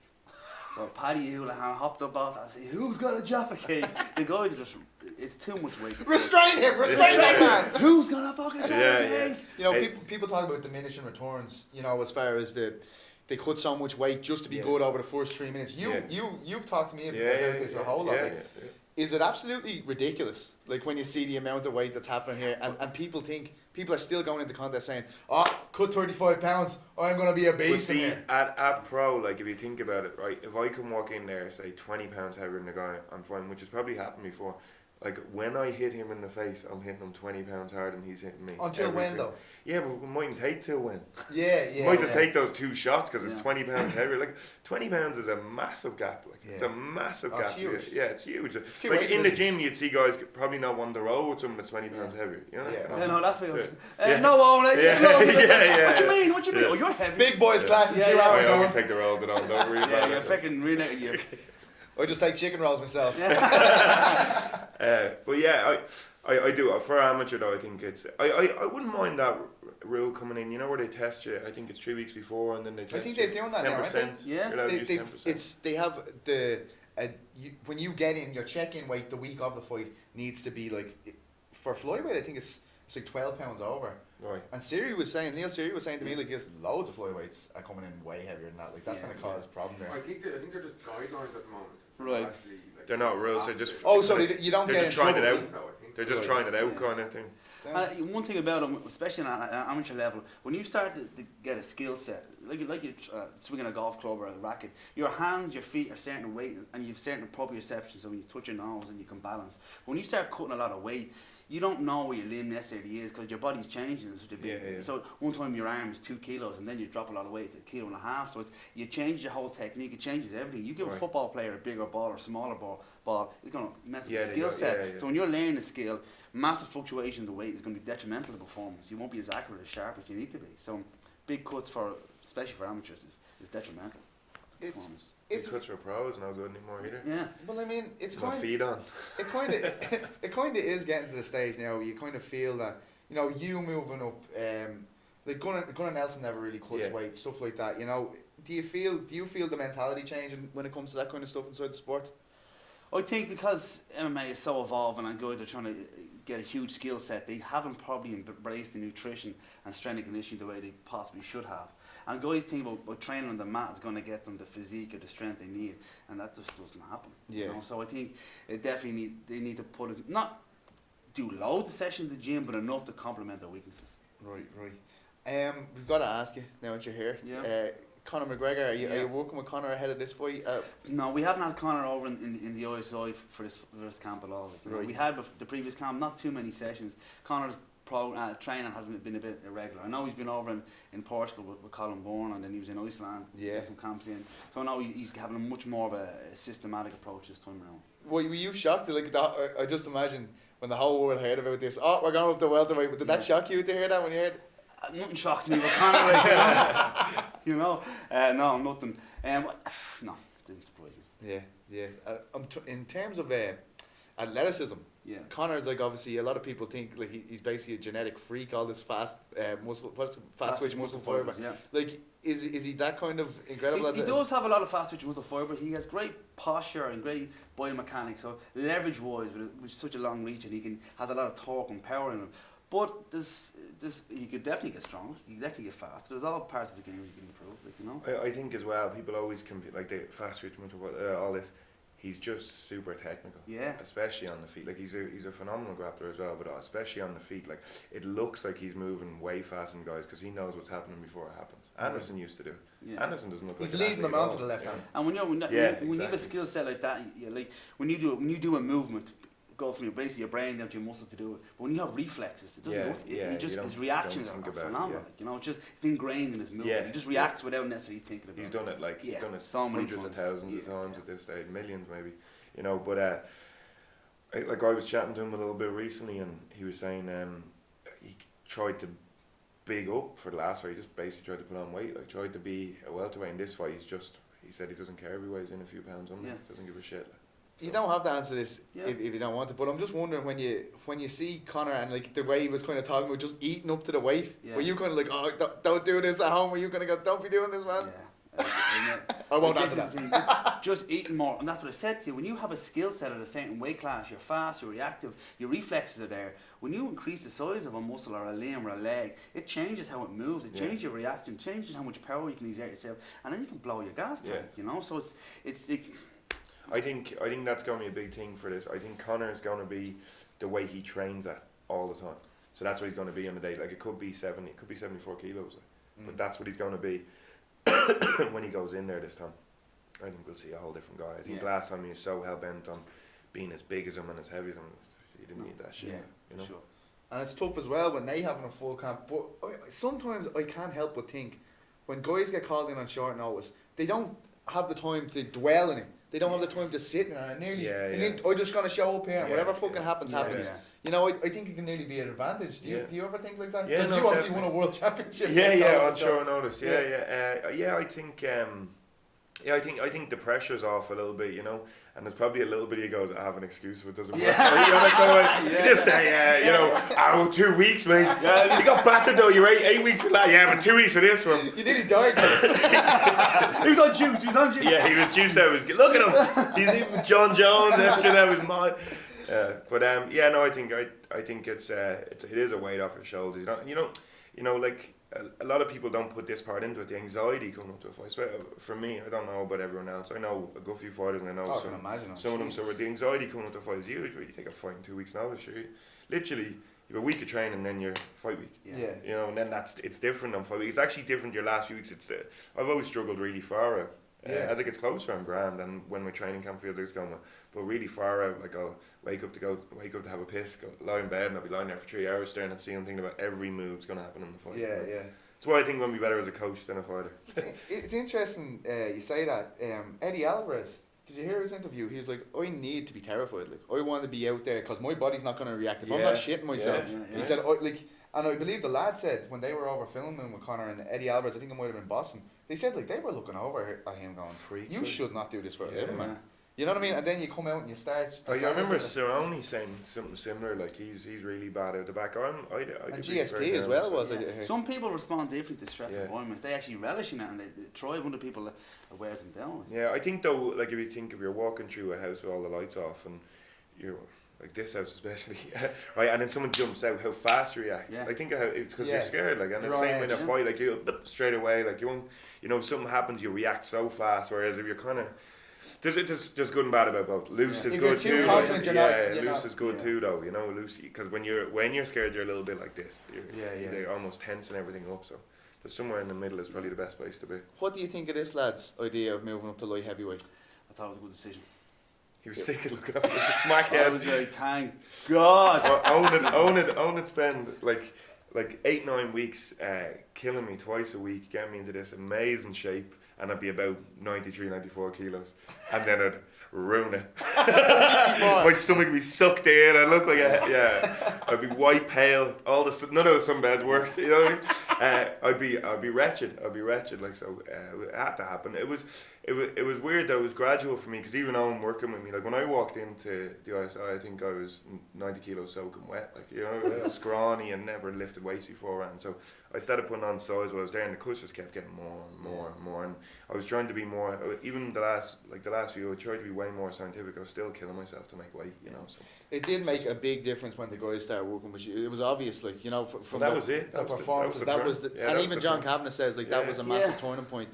Well, Paddy Houlihan hopped up off that and said, "Who's got a Jaffa cake?" The guys are just, it's too much weight. Restrain him! Restrain that man! Who's got a fucking Jaffa cake? You know, people talk about diminishing returns. You know, as far as they cut so much weight just to be good over the first 3 minutes. You've talked to me about this a whole lot. Is it absolutely ridiculous? Like when you see the amount of weight that's happening here, and people are still going into contests saying, "Oh, cut 35 pounds, I'm going to be a beast in here." At pro, like if you think about it, right? If I can walk in there, say 20 pounds heavier than the guy I'm fighting, which has probably happened before. Like when I hit him in the face, I'm hitting him 20 pounds harder than he's hitting me. Until when though? Yeah, but it mightn't take till when. Yeah. Might just take those 2 shots because it's 20 pounds heavier. Like 20 pounds is a massive gap. Like it's a massive gap. It's huge. Yeah, it's huge. It's like in the gym, you'd see guys probably not want to roll with someone that's 20 pounds heavier. You know? Yeah, no, that feels. Yeah. No, Owen. Yeah. What you mean? Oh, you're heavy. Big boys class in 2 I hours. always take the rolls at all. Don't worry about You're it. fucking really you. I just take chicken rolls myself. But yeah, I do. For amateur though, I think it's. I wouldn't mind that rule coming in. You know where they test you. I think it's 3 weeks before, and then they test. I think they're doing that now, aren't they? 10%. Yeah. You're allowed to use 10%. They have when you get in, your check-in weight the week of the fight needs to be like, for flyweight I think it's like 12 pounds over. Right. And Neil Siri was saying to me like there's loads of flyweights are coming in way heavier than that. Like that's going to cause a problem there. I think they're just guidelines at the moment. Right. Actually, like, They're not rules. They're just. Oh, so you don't They're get in just trying it trouble. out. So I think They're just trying it out, kind of thing. One thing about them, especially on an amateur level, when you start to get a skill set, like you're swinging a golf club or a racket, your hands, your feet are certain weight, and you've certain proprioception. So when you touch your nose and you can balance. When you start cutting a lot of weight, you don't know where your limb necessarily is because your body's changing. So one time your arm is 2 kilos and then you drop a lot of weight, it's 1.5 kilos. So you change your whole technique, it changes everything. You give a football player a bigger ball or smaller ball, it's going to mess with the skill set. So when you're learning a skill, massive fluctuations of weight is going to be detrimental to performance. You won't be as accurate, as sharp as you need to be. So big cuts especially for amateurs, is detrimental to performance. It's cuts for pros no good anymore either. Yeah. Well, I mean, it's My kind feet on. it kind of is getting to the stage now where you kind of feel that, you know, you moving up, like Gunnar Nelson never really cuts weight, stuff like that. You know, do you feel the mentality changing when it comes to that kind of stuff inside the sport? I think because MMA is so evolving and guys are trying to get a huge skill set, they haven't probably embraced the nutrition and strength and conditioning the way they possibly should have. And guys think about training on the mat is going to get them the physique or the strength they need, and that just doesn't happen. Yeah. You know? So I think they need to not do loads of sessions in the gym, but enough to complement their weaknesses. Right. We've got to ask you now that you're here. Yeah. Conor McGregor, are you working with Conor ahead of this fight? No, we haven't had Conor over in the OSI for this camp at all. Right. We had the previous camp, not too many sessions. Conor's training hasn't been a bit irregular. I know he's been over in Portugal with Colin Bourne, and then he was in Iceland. Yeah. Some camps in. So I know he's having a much more of a systematic approach this time around. Were you shocked? Like that, I just imagine when the whole world heard about this. Oh, we're going up to welterweight. But did that shock you to hear that when you heard? Nothing shocks me with Conor. Like, no, nothing. No, didn't surprise me. Yeah. In terms of athleticism, Yeah. Connor's like obviously a lot of people think like he's basically a genetic freak. All this fast fast twitch muscle fiber. fibers, yeah. Like is he that kind of incredible? He does have a lot of fast twitch muscle fiber. He has great posture and great biomechanics. So leverage wise, with such a long reach, and has a lot of torque and power in him. But he could definitely get stronger. He could definitely get faster. There's all parts of the game he can improve. Like, you know. I think as well, people always like the fast twitch muscle, all this. He's just super technical. Yeah. Especially on the feet. Like he's a phenomenal grappler as well, but especially on the feet. Like it looks like he's moving way faster than guys because he knows what's happening before it happens. Anderson used to do it. Yeah. Anderson doesn't look He's like leading them out on to the left hand. And when you have a exactly. skill set like that, like when you do a movement, go from your brain down to your muscle to do it. But when you have reflexes, it doesn't. His reactions are phenomenal. Like, you know, it's ingrained in his movement. Yeah. He just reacts without necessarily thinking about it. He's done it he's done it so many hundreds of times. thousands of times at this stage, millions maybe. You know, but I was chatting to him a little bit recently, and he was saying he tried to big up for the last fight. He just basically tried to put on weight. Like tried to be a welterweight in this fight. He said he doesn't care if he weighs in a few pounds under. Doesn't give a shit. You don't have to answer this if you don't want to, but I'm just wondering when you see Conor and like the way he was kind of talking about just eating up to the weight, were you kind of like, oh, don't do this at home? Were you kind of go, don't be doing this, man? Yeah. I won't answer that. Just eating more, and that's what I said to you. When you have a skill set at a certain weight class, you're fast, you're reactive, your reflexes are there. When you increase the size of a muscle or a limb or a leg, it changes how it moves. It changes your reaction, changes how much power you can exert yourself, and then you can blow your gas tank. You know, so it's. I think that's going to be a big thing for this. I think Conor is going to be the way he trains at all the time. So that's what he's going to be on the day. Like it could be 70, it could be 74 kilos, but that's what he's going to be when he goes in there this time. I think we'll see a whole different guy. I think last time he was so hell bent on being as big as him and as heavy as him, he didn't need that shit. You know. Sure. And it's tough as well when they having a full camp. But sometimes I can't help but think when guys get called in on short notice, they don't have the time to dwell in it. They don't have the time to sit in it. I'm just going to show up here and whatever fucking happens. You know, I think it can nearly be an advantage. Do you ever think like that? Yeah, Because you obviously won a world championship. On short notice. I think the pressure's off a little bit, you know, and there's probably a little bit of you go, I have an excuse if it doesn't work. You just say, 2 weeks, mate. You got battered though, you're 8 weeks for that. Yeah, but 2 weeks for this one. You nearly died. He was on juice. Yeah, he was juiced out. Look at him. He's even with John Jones, yesterday out his mind. I think it is a weight off your shoulders. You know, like a lot of people don't put this part into it. The anxiety coming up to a fight. For me, I don't know about everyone else. I know a good few fighters, and I know some of them. So with the anxiety coming up to a fight is huge. Where you take a fight in 2 weeks' notice, literally you have a week of training, and then your fight week. Yeah. You know, and then it's different on fight week. It's actually different your last few weeks. I've always struggled really far out. As it gets closer, I'm grand, and when my training camp feels like it's going, but really far out, like I'll wake up to have a piss, lie in bed, and I'll be lying there for 3 hours staring at the ceiling, thinking about every move that's going to happen in the fight. That's why I think I'm going to be better as a coach than a fighter. It's interesting you say that. Eddie Alvarez, did you hear his interview? He's like, I need to be terrified. Like I want to be out there because my body's not going to react if I'm not shitting myself. He said, and I believe the lad said when they were over filming with Conor and Eddie Alvarez, I think it might have been Boston. They said like they were looking over at him going, you should not do this for a living, man. You know what I mean? And then you come out and you start. I remember Cerrone saying something similar. Like he's really bad out the back. And GSP as well was. Some people respond differently to stress environments. They actually relish in it and they thrive under people that wears them down. Yeah, I think though, like if you're walking through a house with all the lights off and you're like this house especially, right, and then someone jumps out, how fast you react. I think because you're scared, like, and the same in a fight, like you straight away, like you won't, you know, if something happens, you react so fast. Whereas if you're kind of there's good and bad about both. Loose is good too. Loose is good too, though. You know, loose because when you're scared, you're a little bit like this. You're almost tensing everything up. So there's somewhere in the middle is probably the best place to be. What do you think of this lad's idea of moving up to light heavyweight? I thought it was a good decision. He was sick of looking up at the smack head. I was like, thank God. Own it. Spend like 8-9 weeks killing me twice a week, getting me into this amazing shape. and I'd be about 93, 94 kilos, and then I'd ruin it. My stomach would be sucked in. I'd look like I'd be white pale. None of the sunbeds worked. You know what I mean? I'd be wretched. Like, so it had to happen. It was weird though. It was gradual for me, because even Owen working with me, like when I walked into the ISI, I think I was 90 kilos soaking wet. Like, you know, I was scrawny and never lifted weights before, and so I started putting on size while I was there, and the cuts just kept getting more and more and more. And I was trying to be more. Even the last few, I tried to be way more scientific. I was still killing myself to make weight, you know. So it did make a big difference when the guys started working with you. It was obvious, like, you know, from that was it. The performances. And even John Kavanagh says, like, that was a massive turning point.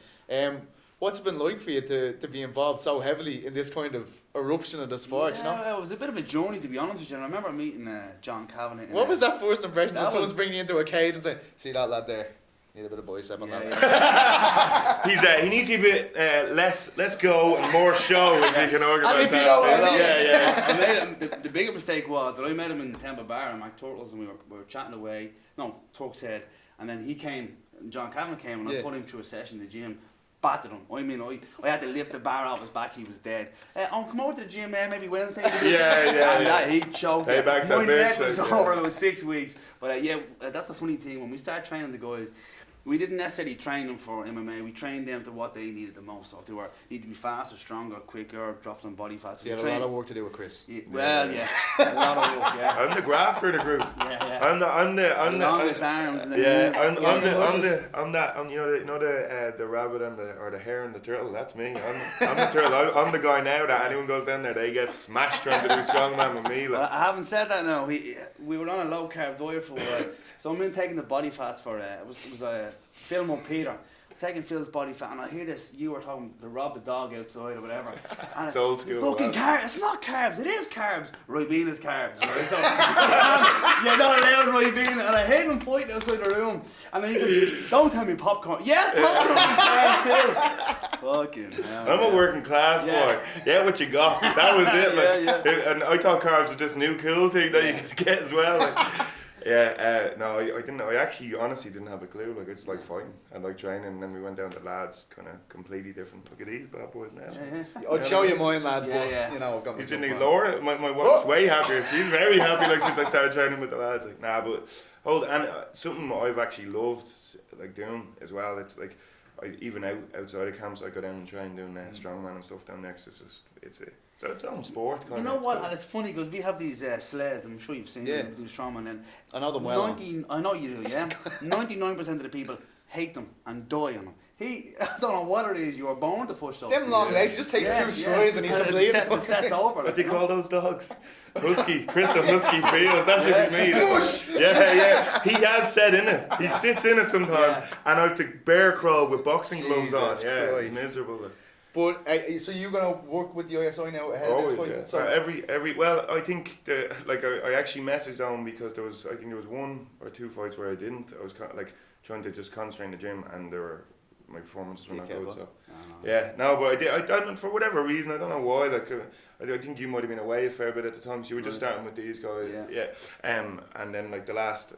What's it been like for you to be involved so heavily in this kind of eruption of the sport, you know? It was a bit of a journey, to be honest with you. And I remember meeting John Kavanagh. What was that first impression when someone's bringing you into a cage and saying, see that lad there? Need a bit of bicep on that. He needs to be a bit less go and more show if he can organise that. The bigger mistake was that I met him in Temple Bar in McTurtles, and we were chatting away. No, Turk's Head. And then he came, John Kavanagh came, and I put him through a session in the gym. Battered him. I mean, I had to lift the bar off his back. He was dead. Come over to the gym, maybe Wednesday. And he choked. My neck was sore. It was 6 weeks. But that's the funny thing. When we started training the guys, we didn't necessarily train them for MMA. We trained them to what they needed the most. So if they need to be faster, stronger, quicker, drop some body fat. So you had a lot of work to do with Chris. A lot of work. Yeah. I'm the grafter of the group. I'm the longest arms. I'm the rabbit and the hare and the turtle. That's me. I'm the turtle. I'm the guy now that anyone goes down there, they get smashed trying to do strongman with me. Like. I haven't said that now. We were on a low carb diet for a while, so I'm in taking the body fats for it was Phil Peter. Taking Phil's body fat, and I hear this. You were talking to Rob the dog outside or whatever. And it's old school. Fucking carbs. It's not carbs. It is carbs. Ribena is carbs. Right? So you're not allowed Ribena. And I hate him fighting outside the room. And then he said, "Don't tell me popcorn." Yes, popcorn is carbs too. Fucking hell. I'm a working class boy. Yeah, what you got? That was it. Like, and I thought carbs was this new cool thing that you could get as well. Like, no, I didn't. I actually, honestly, didn't have a clue. Like, I just like fighting. I like training, and then we went down to lads, kind of completely different. Look at these bad boys now. I'll show you mine, lads. But you know, I've got you didn't Laura. My wife's way happier. She's very happy. Like, since I started training with the lads. Like, but something I've actually loved like doing as well. It's like even outside of camps, I go down and train doing strongman and stuff down there. Cause it's its own sport. You know what? And it's funny because we have these sleds. I'm sure you've seen them do strongman. And I know them well. I know you do. Yeah. 99% of the people hate them and die on them. I don't know what it is. You were born to push those. Them long legs. He just takes 2 strides and he's completely. The set's over. What do you call those dogs? Husky. Chris the Husky feels. That should be me. Yeah. He has said in it. He sits in it sometimes, and I have to bear crawl with boxing gloves on. Christ. Miserable. But so you're gonna work with the ISI now ahead of this fight? Yeah. So well, I think I actually messaged on because there was 1 or 2 fights where I didn't. I was like trying to just concentrate in the gym, and my performances were not good. So but I don't, for whatever reason, I don't know why. Like I think you might have been away a fair bit at the time, so you were just starting with these guys. And then like the last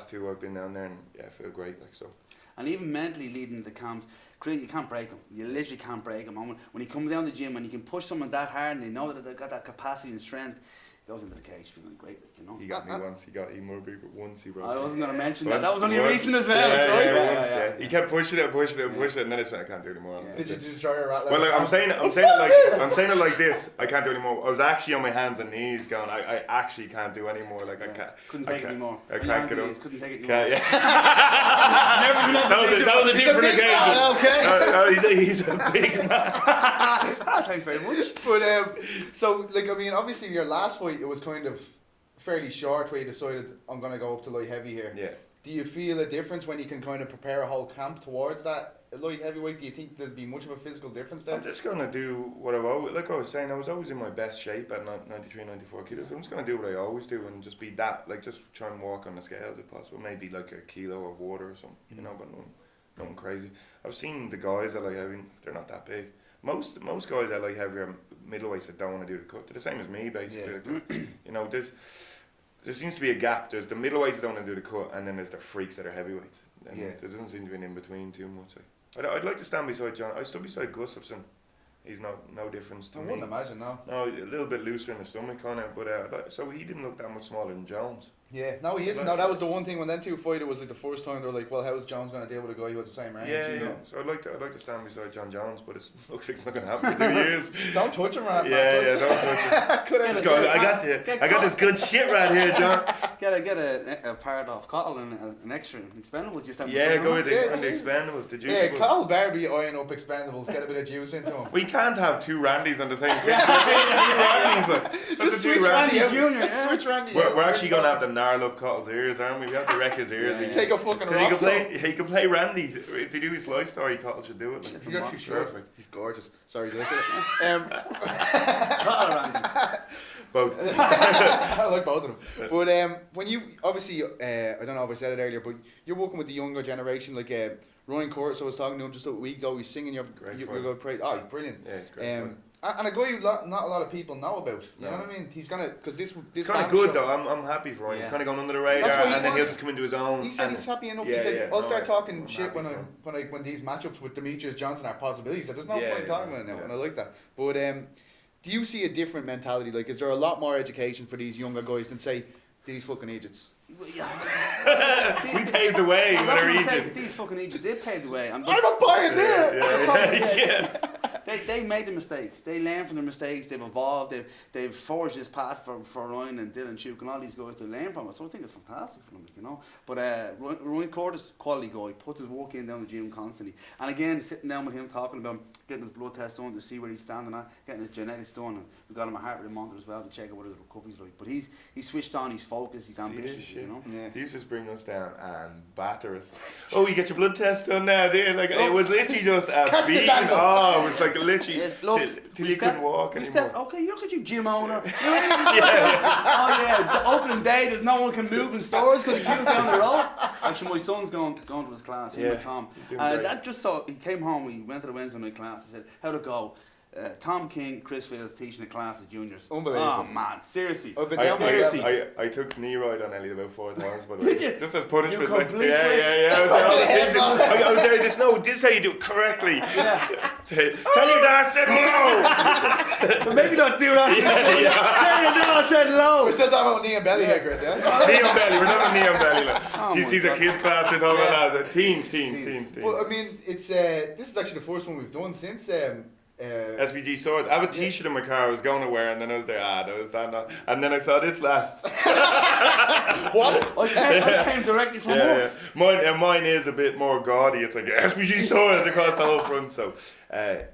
2 I've been down there, and I feel great. Like so. And even mentally leading the camps, you can't break him. You literally can't break him. When he comes down the gym and he can push someone that hard and they know that they've got that capacity and strength, he goes into the cage feeling great, you know. He got me once. He Murray once. He broke. I wasn't going to mention that. That was only recent as well. Once. He kept pushing it, and then it's like I can't do it anymore. Did you try your rat? Well, like, I'm saying it like this. I can't do it anymore. I was actually on my hands and knees going. I actually can't do anymore. Like I can't. Couldn't take it anymore. I can't get up. Couldn't take it anymore. Never been that was a different occasion. Okay. He's a big man. Thanks very much. But so like I mean, obviously your last fight it was kind of fairly short where you decided I'm going to go up to light heavy here. Yeah. Do you feel a difference when you can kind of prepare a whole camp towards that light heavyweight? Do you think there'd be much of a physical difference there? I'm just going to do what I've always, like I was saying, I was always in my best shape at 93, 94 kilos. I'm just going to do what I always do and just be that, like just try and walk on the scales if possible. Maybe like a kilo of water or something, you know, but nothing crazy. I've seen the guys that like heavy, they're not that big. Most guys that like heavy are middleweights that don't want to do the cut. They're the same as me basically. Yeah. You know, there seems to be a gap. There's the middleweights that don't want to do the cut, and then there's the freaks that are heavyweights. And there doesn't seem to be an in between too much. I'd like to stand beside John. I stood beside Gustafsson. He's no difference to I me. wouldn't imagine, no. No, a little bit looser in the stomach, kind of, but so he didn't look that much smaller than Jones. Yeah, no, he isn't. No, that was the one thing when them two fight. It was like the first time they were like, "Well, how is Jones going to deal with a guy who has the same range?" Yeah, you yeah. know? So I'd like to stand beside John Jones, but it looks like it's not going to happen for 2 years. Don't touch him, man. Yeah, don't touch it. Could have Let's go. I got this good shit right here, John. Get a part of Carroll and an extra expendable. Just have Yeah, go with Yeah, the jeez. Expendables, the Yeah, Juiceables. Carl Barbie eyeing up Expendables. Get a bit of juice into him. We can't have two Randys on the same stage. Randys, like, Just the two switch Randy out. Junior, yeah. Switch Randy. We're out. actually going to have to gnarl up Cottle's ears, aren't we? We have to wreck his ears. Yeah. Take a fucking Because rock. he could play Randy. If they do his life story, Cottle should do it. Like. He's actually sure. Perfect. He's gorgeous. Sorry, did I say it? Carroll, Randy. Both. I like both of them. But when you obviously, I don't know if I said it earlier, but you're working with the younger generation, like Ryan Curtis. I was talking to him just a week ago. He's singing your good praise. Oh, he's brilliant. Yeah, he's great. And a guy who not a lot of people know about. You know what I mean? He's gonna because this It's kind of good though. I'm happy for him. Yeah. He's kind of gone under the radar, That's what he and then he'll wants. just come into his own. He said and he's happy enough. Yeah, He said, yeah, "I'll no, start talking I'm shit happy when for him. when these matchups with Demetrius Johnson are possibilities." He said, "There's no Yeah, point talking yeah, about it now," yeah. and I like that. But do you see a different mentality? Like, is there a lot more education for these younger guys than say these fucking idiots? We paved the way with our agents. These fucking agents, they paved the way. I'm a pioneer. Yeah. They made the mistakes. They learned from their mistakes. They've evolved. They've forged this path for Ryan and Dylan Chuk and all these guys to learn from it. So I think it's fantastic for them, you know. But Ryan Curtis, quality guy, puts his work in down the gym constantly. And again, sitting down with him talking about getting his blood test done to see where he's standing at, getting his genetics done, and we got him a heart rate monitor as well to check out what his recovery's like. But he's switched on. He's focused. He's ambitious. You know. Yeah. He used to bring us down and batter us. Oh, you get your blood test done now, dude. Like it was literally just a Catch this beating. angle. Oh, it was like literally Yes, look, till you couldn't walk anymore. Okay, look at you, gym owner. Oh yeah, the opening day, there's no one can move in stores because the queue's down the road. Actually, my son's going to his class. Him Yeah, and Tom. he's doing And great. that just so he came home. We went to the Wednesday night class. I said, "How'd it go?" Tom King, Chris Fields teaching a class of juniors. Unbelievable. Oh man, seriously. I've been down Seriously. myself. I took knee ride on Elliot about 4 times, but Did you? just as punishment. You Like, complete yeah. I was there all the things. I was there. This is how you do it correctly. Yeah. Tell your dad said hello. But maybe not do that. Tell your dad I said hello. We're still talking about knee and belly here, Chris. Yeah. Neon belly. We're not on neon belly. Like. Oh my These are God. kids' class. We're talking about that. Teens. But I mean, it's this is actually the first one we've done since. SBG sword. I have a T-shirt in my car I was going to wear, and then I was there. There was that. And then I saw this lad. What? I came directly from work. Mine is a bit more gaudy. It's like SBG swords across the whole front. So,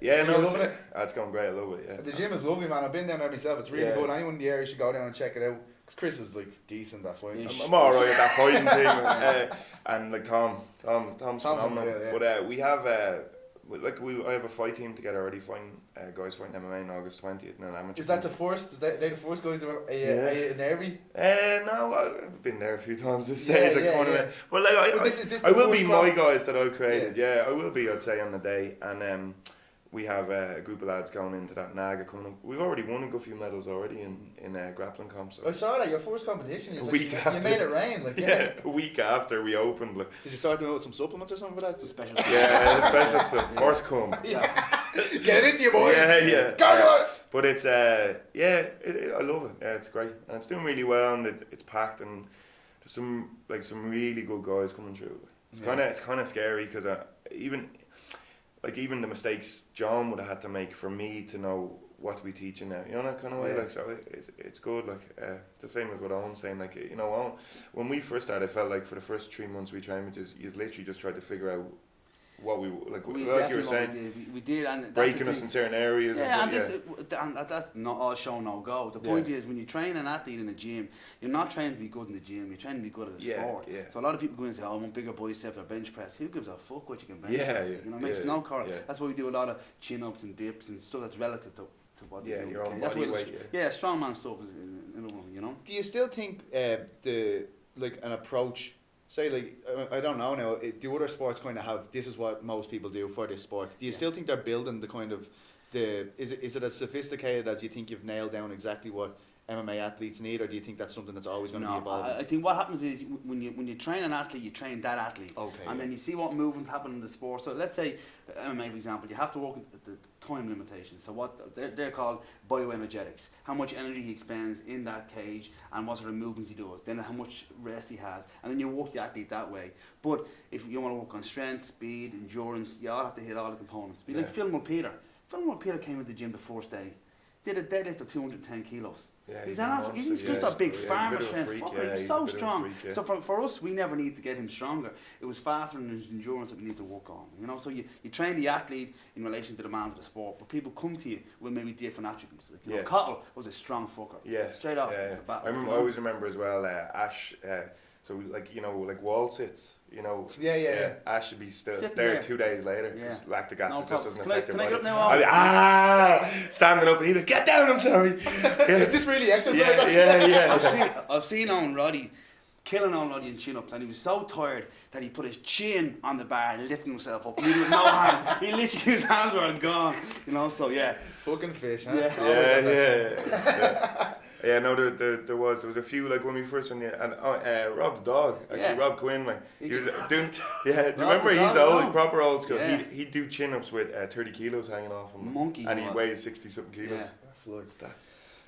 You're loving it? It's going great. I love it. Yeah. The gym is lovely, man. I've been down there myself. It's really Yeah. good. Anyone in the area should go down and check it out. Because Chris is like decent. That's why. I'm alright at that fighting thing. And like Tom's phenomenal. yeah. But we have I have a fight team together already. Guys fighting MMA on August 20th. And an amateur. Is that the first? Is they the first guys who are in Derby? No, I've been there a few times this stage. Yeah. But like, But this is I the will first be my crop? guys that I've created. Yeah, I will be. I'd say on the day, and we have a group of lads going into that NAGA coming up. We've already won a good few medals already in grappling comps. So. I saw that your first competition. A week you after. made it rain. Like Yeah, a week after we opened. Like, Did you start doing with some supplements or something for that? Special. yeah, special stuff. Horse cum. Get it into you, boys. Yeah. Go. But it's I love it. Yeah, it's great, and it's doing really well, and it's packed, and there's some really good guys coming through. It's kind of scary because even the mistakes John would have had to make for me to know what to be teaching now, you know, that kind of way. Yeah. Like, so it's good. Like the same as what Owen's saying. Like, you know, when we first started, I felt like for the first 3 months we trained, you literally just tried to figure out what we like you were saying. We did, and that's Breaking the us thing. in certain areas. Yeah, and that's not all show, no go. The point is, when you train an athlete in the gym, you're not trying to be good in the gym, you're trying to be good at the sport. Yeah. So a lot of people go in and say, oh, I want bigger biceps or bench press. Who gives a fuck what you can bench Yeah, press? yeah, You know, it makes yeah, no correlation. yeah. That's why we do a lot of chin-ups and dips and stuff that's relative to what you do. your own That's body why weight. yeah, strongman stuff is, you know. Do you still think an approach? Say I don't know now. The other sports kind of have this is what most people do for this sport. Do you still think they're building the kind of is it as sophisticated as you think you've nailed down exactly what MMA athletes need, or do you think that's something that's always going to be No, evolving? I think what happens is when you train an athlete, you train that athlete, Okay, and then you see what movements happen in the sport. So let's say MMA, for example, you have to work at the time limitations. So what they're called bioenergetics. How much energy he expends in that cage, and what sort of movements he does. Then how much rest he has, and then you work the athlete that way. But if you want to work on strength, speed, endurance, you all have to hit all the components. Be like Phil Peter. Phil Peter came into the gym the first day, did a deadlift of 210 kilos. Yeah, he's monster, just a big he's a farmer bit of a strength. freak, Fucker, yeah, he's he's so a bit of a strong. freak, yeah. So for us, we never need to get him stronger. It was faster than his endurance that we need to work on. You know, so you train the athlete in relation to the man of the sport, but people come to you with maybe different attributes. Like, you know, Carroll was a strong fucker. Yeah, Straight off yeah, the bat. I always remember as well, Ash. So like like wall sits. Yeah. Ash should be still Sitting there there. 2 days later because lactic acid No just problem. doesn't Can I- affect can your I body. get up now, I'd be, standing up and he's like, get down, I'm sorry. Is this really exercise? Yeah. I've seen Owen Roddy killing Owen Roddy in chin-ups, and he was so tired that he put his chin on the bar and lifting himself up. With no hands. He literally, his hands were gone. You know, so yeah. Fucking fish, huh? Yeah, no, there was a few, like when we first went in, and Rob's dog, actually, Rob Quinn, like, he was doing, do you remember, he's old, proper old school, Yeah. he'd do chin-ups with 30 kilos hanging off him, Monkey and he was. weighs 60-something kilos. Yeah. Floyd.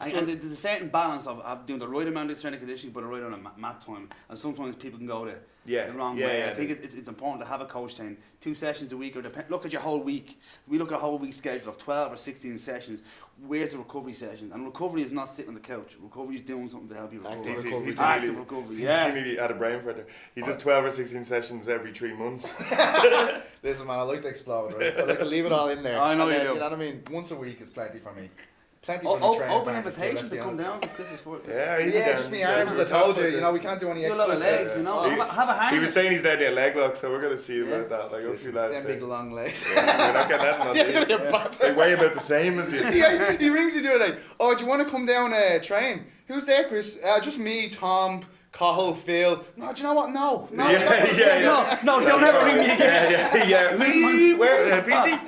And there's a certain balance of doing the right amount of strength and conditioning, but the right amount of mat time. And sometimes people can go the wrong way. Yeah, I think it's important to have a coach saying 2 sessions a week, or look at your whole week. We look at a whole week schedule of 12 or 16 sessions. Where's the recovery session? And recovery is not sitting on the couch. Recovery is doing something to help you recover. Active recovery, yeah. He had a brain for it. He does 12 or 16 sessions every 3 months. Listen, man, I like to explode, right? I like to leave it all in there. I know And you then, do. You know what I mean? Once a week is plenty for me. Plenty for me training. Open practice too, invitation let's to be come honest. down to Chris's fort. Yeah, just me arms, as I told you. You know, we can't do any Do a lot of exercise. legs, you know. He- Have a hang. He was saying he's there doing leg lock, so we're going to see about that. Like, a few lads Them say, big long legs. we're not getting that on You're gonna these. get battered. They weigh about the same as you. He rings you the other day. Oh, do you want to come down train? Who's there, Chris? Just me, Tom, Cahill, Phil. No, do you know what? No. Yeah. No, don't ever ring me again. Yeah. Where? PT?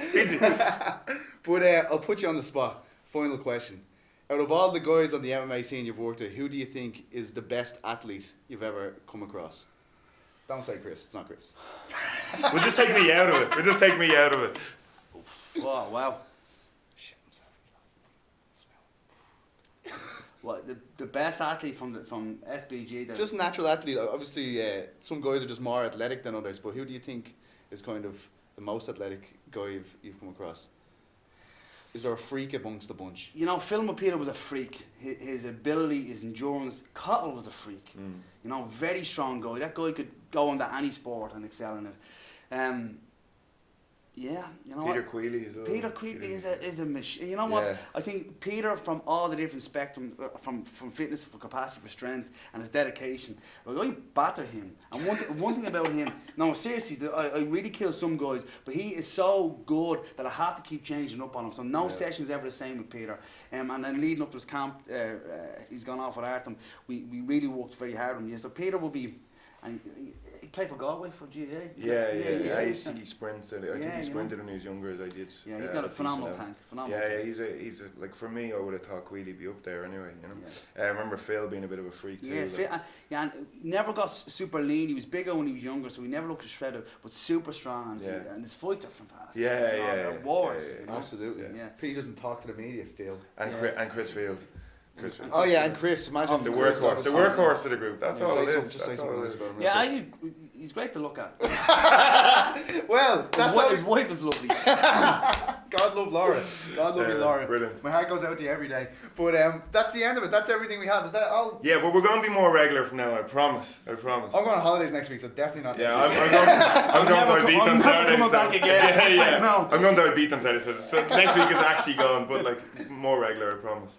But I'll put you on the spot. Final question. Out of all the guys on the MMA scene you've worked with, who do you think is the best athlete you've ever come across? Don't say Chris. It's not Chris. Well, just take me out of it. Wow. Shit himself. What the best athlete from SBG? That Just natural athlete. Obviously, some guys are just more athletic than others. But who do you think is kind of the most athletic guy you've come across? Is there a freak amongst the bunch? You know, Phil Peter was a freak. His ability, his endurance. Cottle was a freak. You know, very strong guy. That guy could go into any sport and excel in it. Yeah, you know Peter what? Quealy as well. Peter Quealy is a machine. You know what? Yeah. I think Peter, from all the different spectrum, from fitness, for capacity, for strength, and his dedication, like, I batter him. And one thing about him, no, seriously, I really kill some guys, but he is so good that I have to keep changing up on him. So no session's ever the same with Peter. And then leading up to his camp, he's gone off with Artem. We really worked very hard on him. So Peter will be, and he played for Galway for GA. Yeah. He sprints. I think Yeah, he you sprinted when he was younger as I did. Yeah, he's got a phenomenal tank. Yeah, he's a like, for me, I would have thought Quealy be up there anyway. You know, I remember Phil being a bit of a freak too. Yeah, Phil, and never got super lean. He was bigger when he was younger, so he never looked shredded, but super strong. And his fights are fantastic. They're wars. You know? Absolutely. Yeah. Pete doesn't talk to the media, Phil. And Chris Fields. Oh yeah, and Chris. Imagine The Chris workhorse. The workhorse of the group. That's all it is. Just say something nice about him. Yeah, he's great to look at. Well, that's all. His wife is lovely. God love Laura. God love you, Laura. Brilliant. My heart goes out to you every day. But that's the end of it. That's everything we have. Is that all? Yeah, but we're going to be more regular from now. I promise. I'm going on holidays next week, so definitely not next Yeah, week. I'm going to Ibiza on Saturday. coming back again. Yeah. I'm going to Ibiza on Saturday, so next week is actually gone, but like more regular, I promise.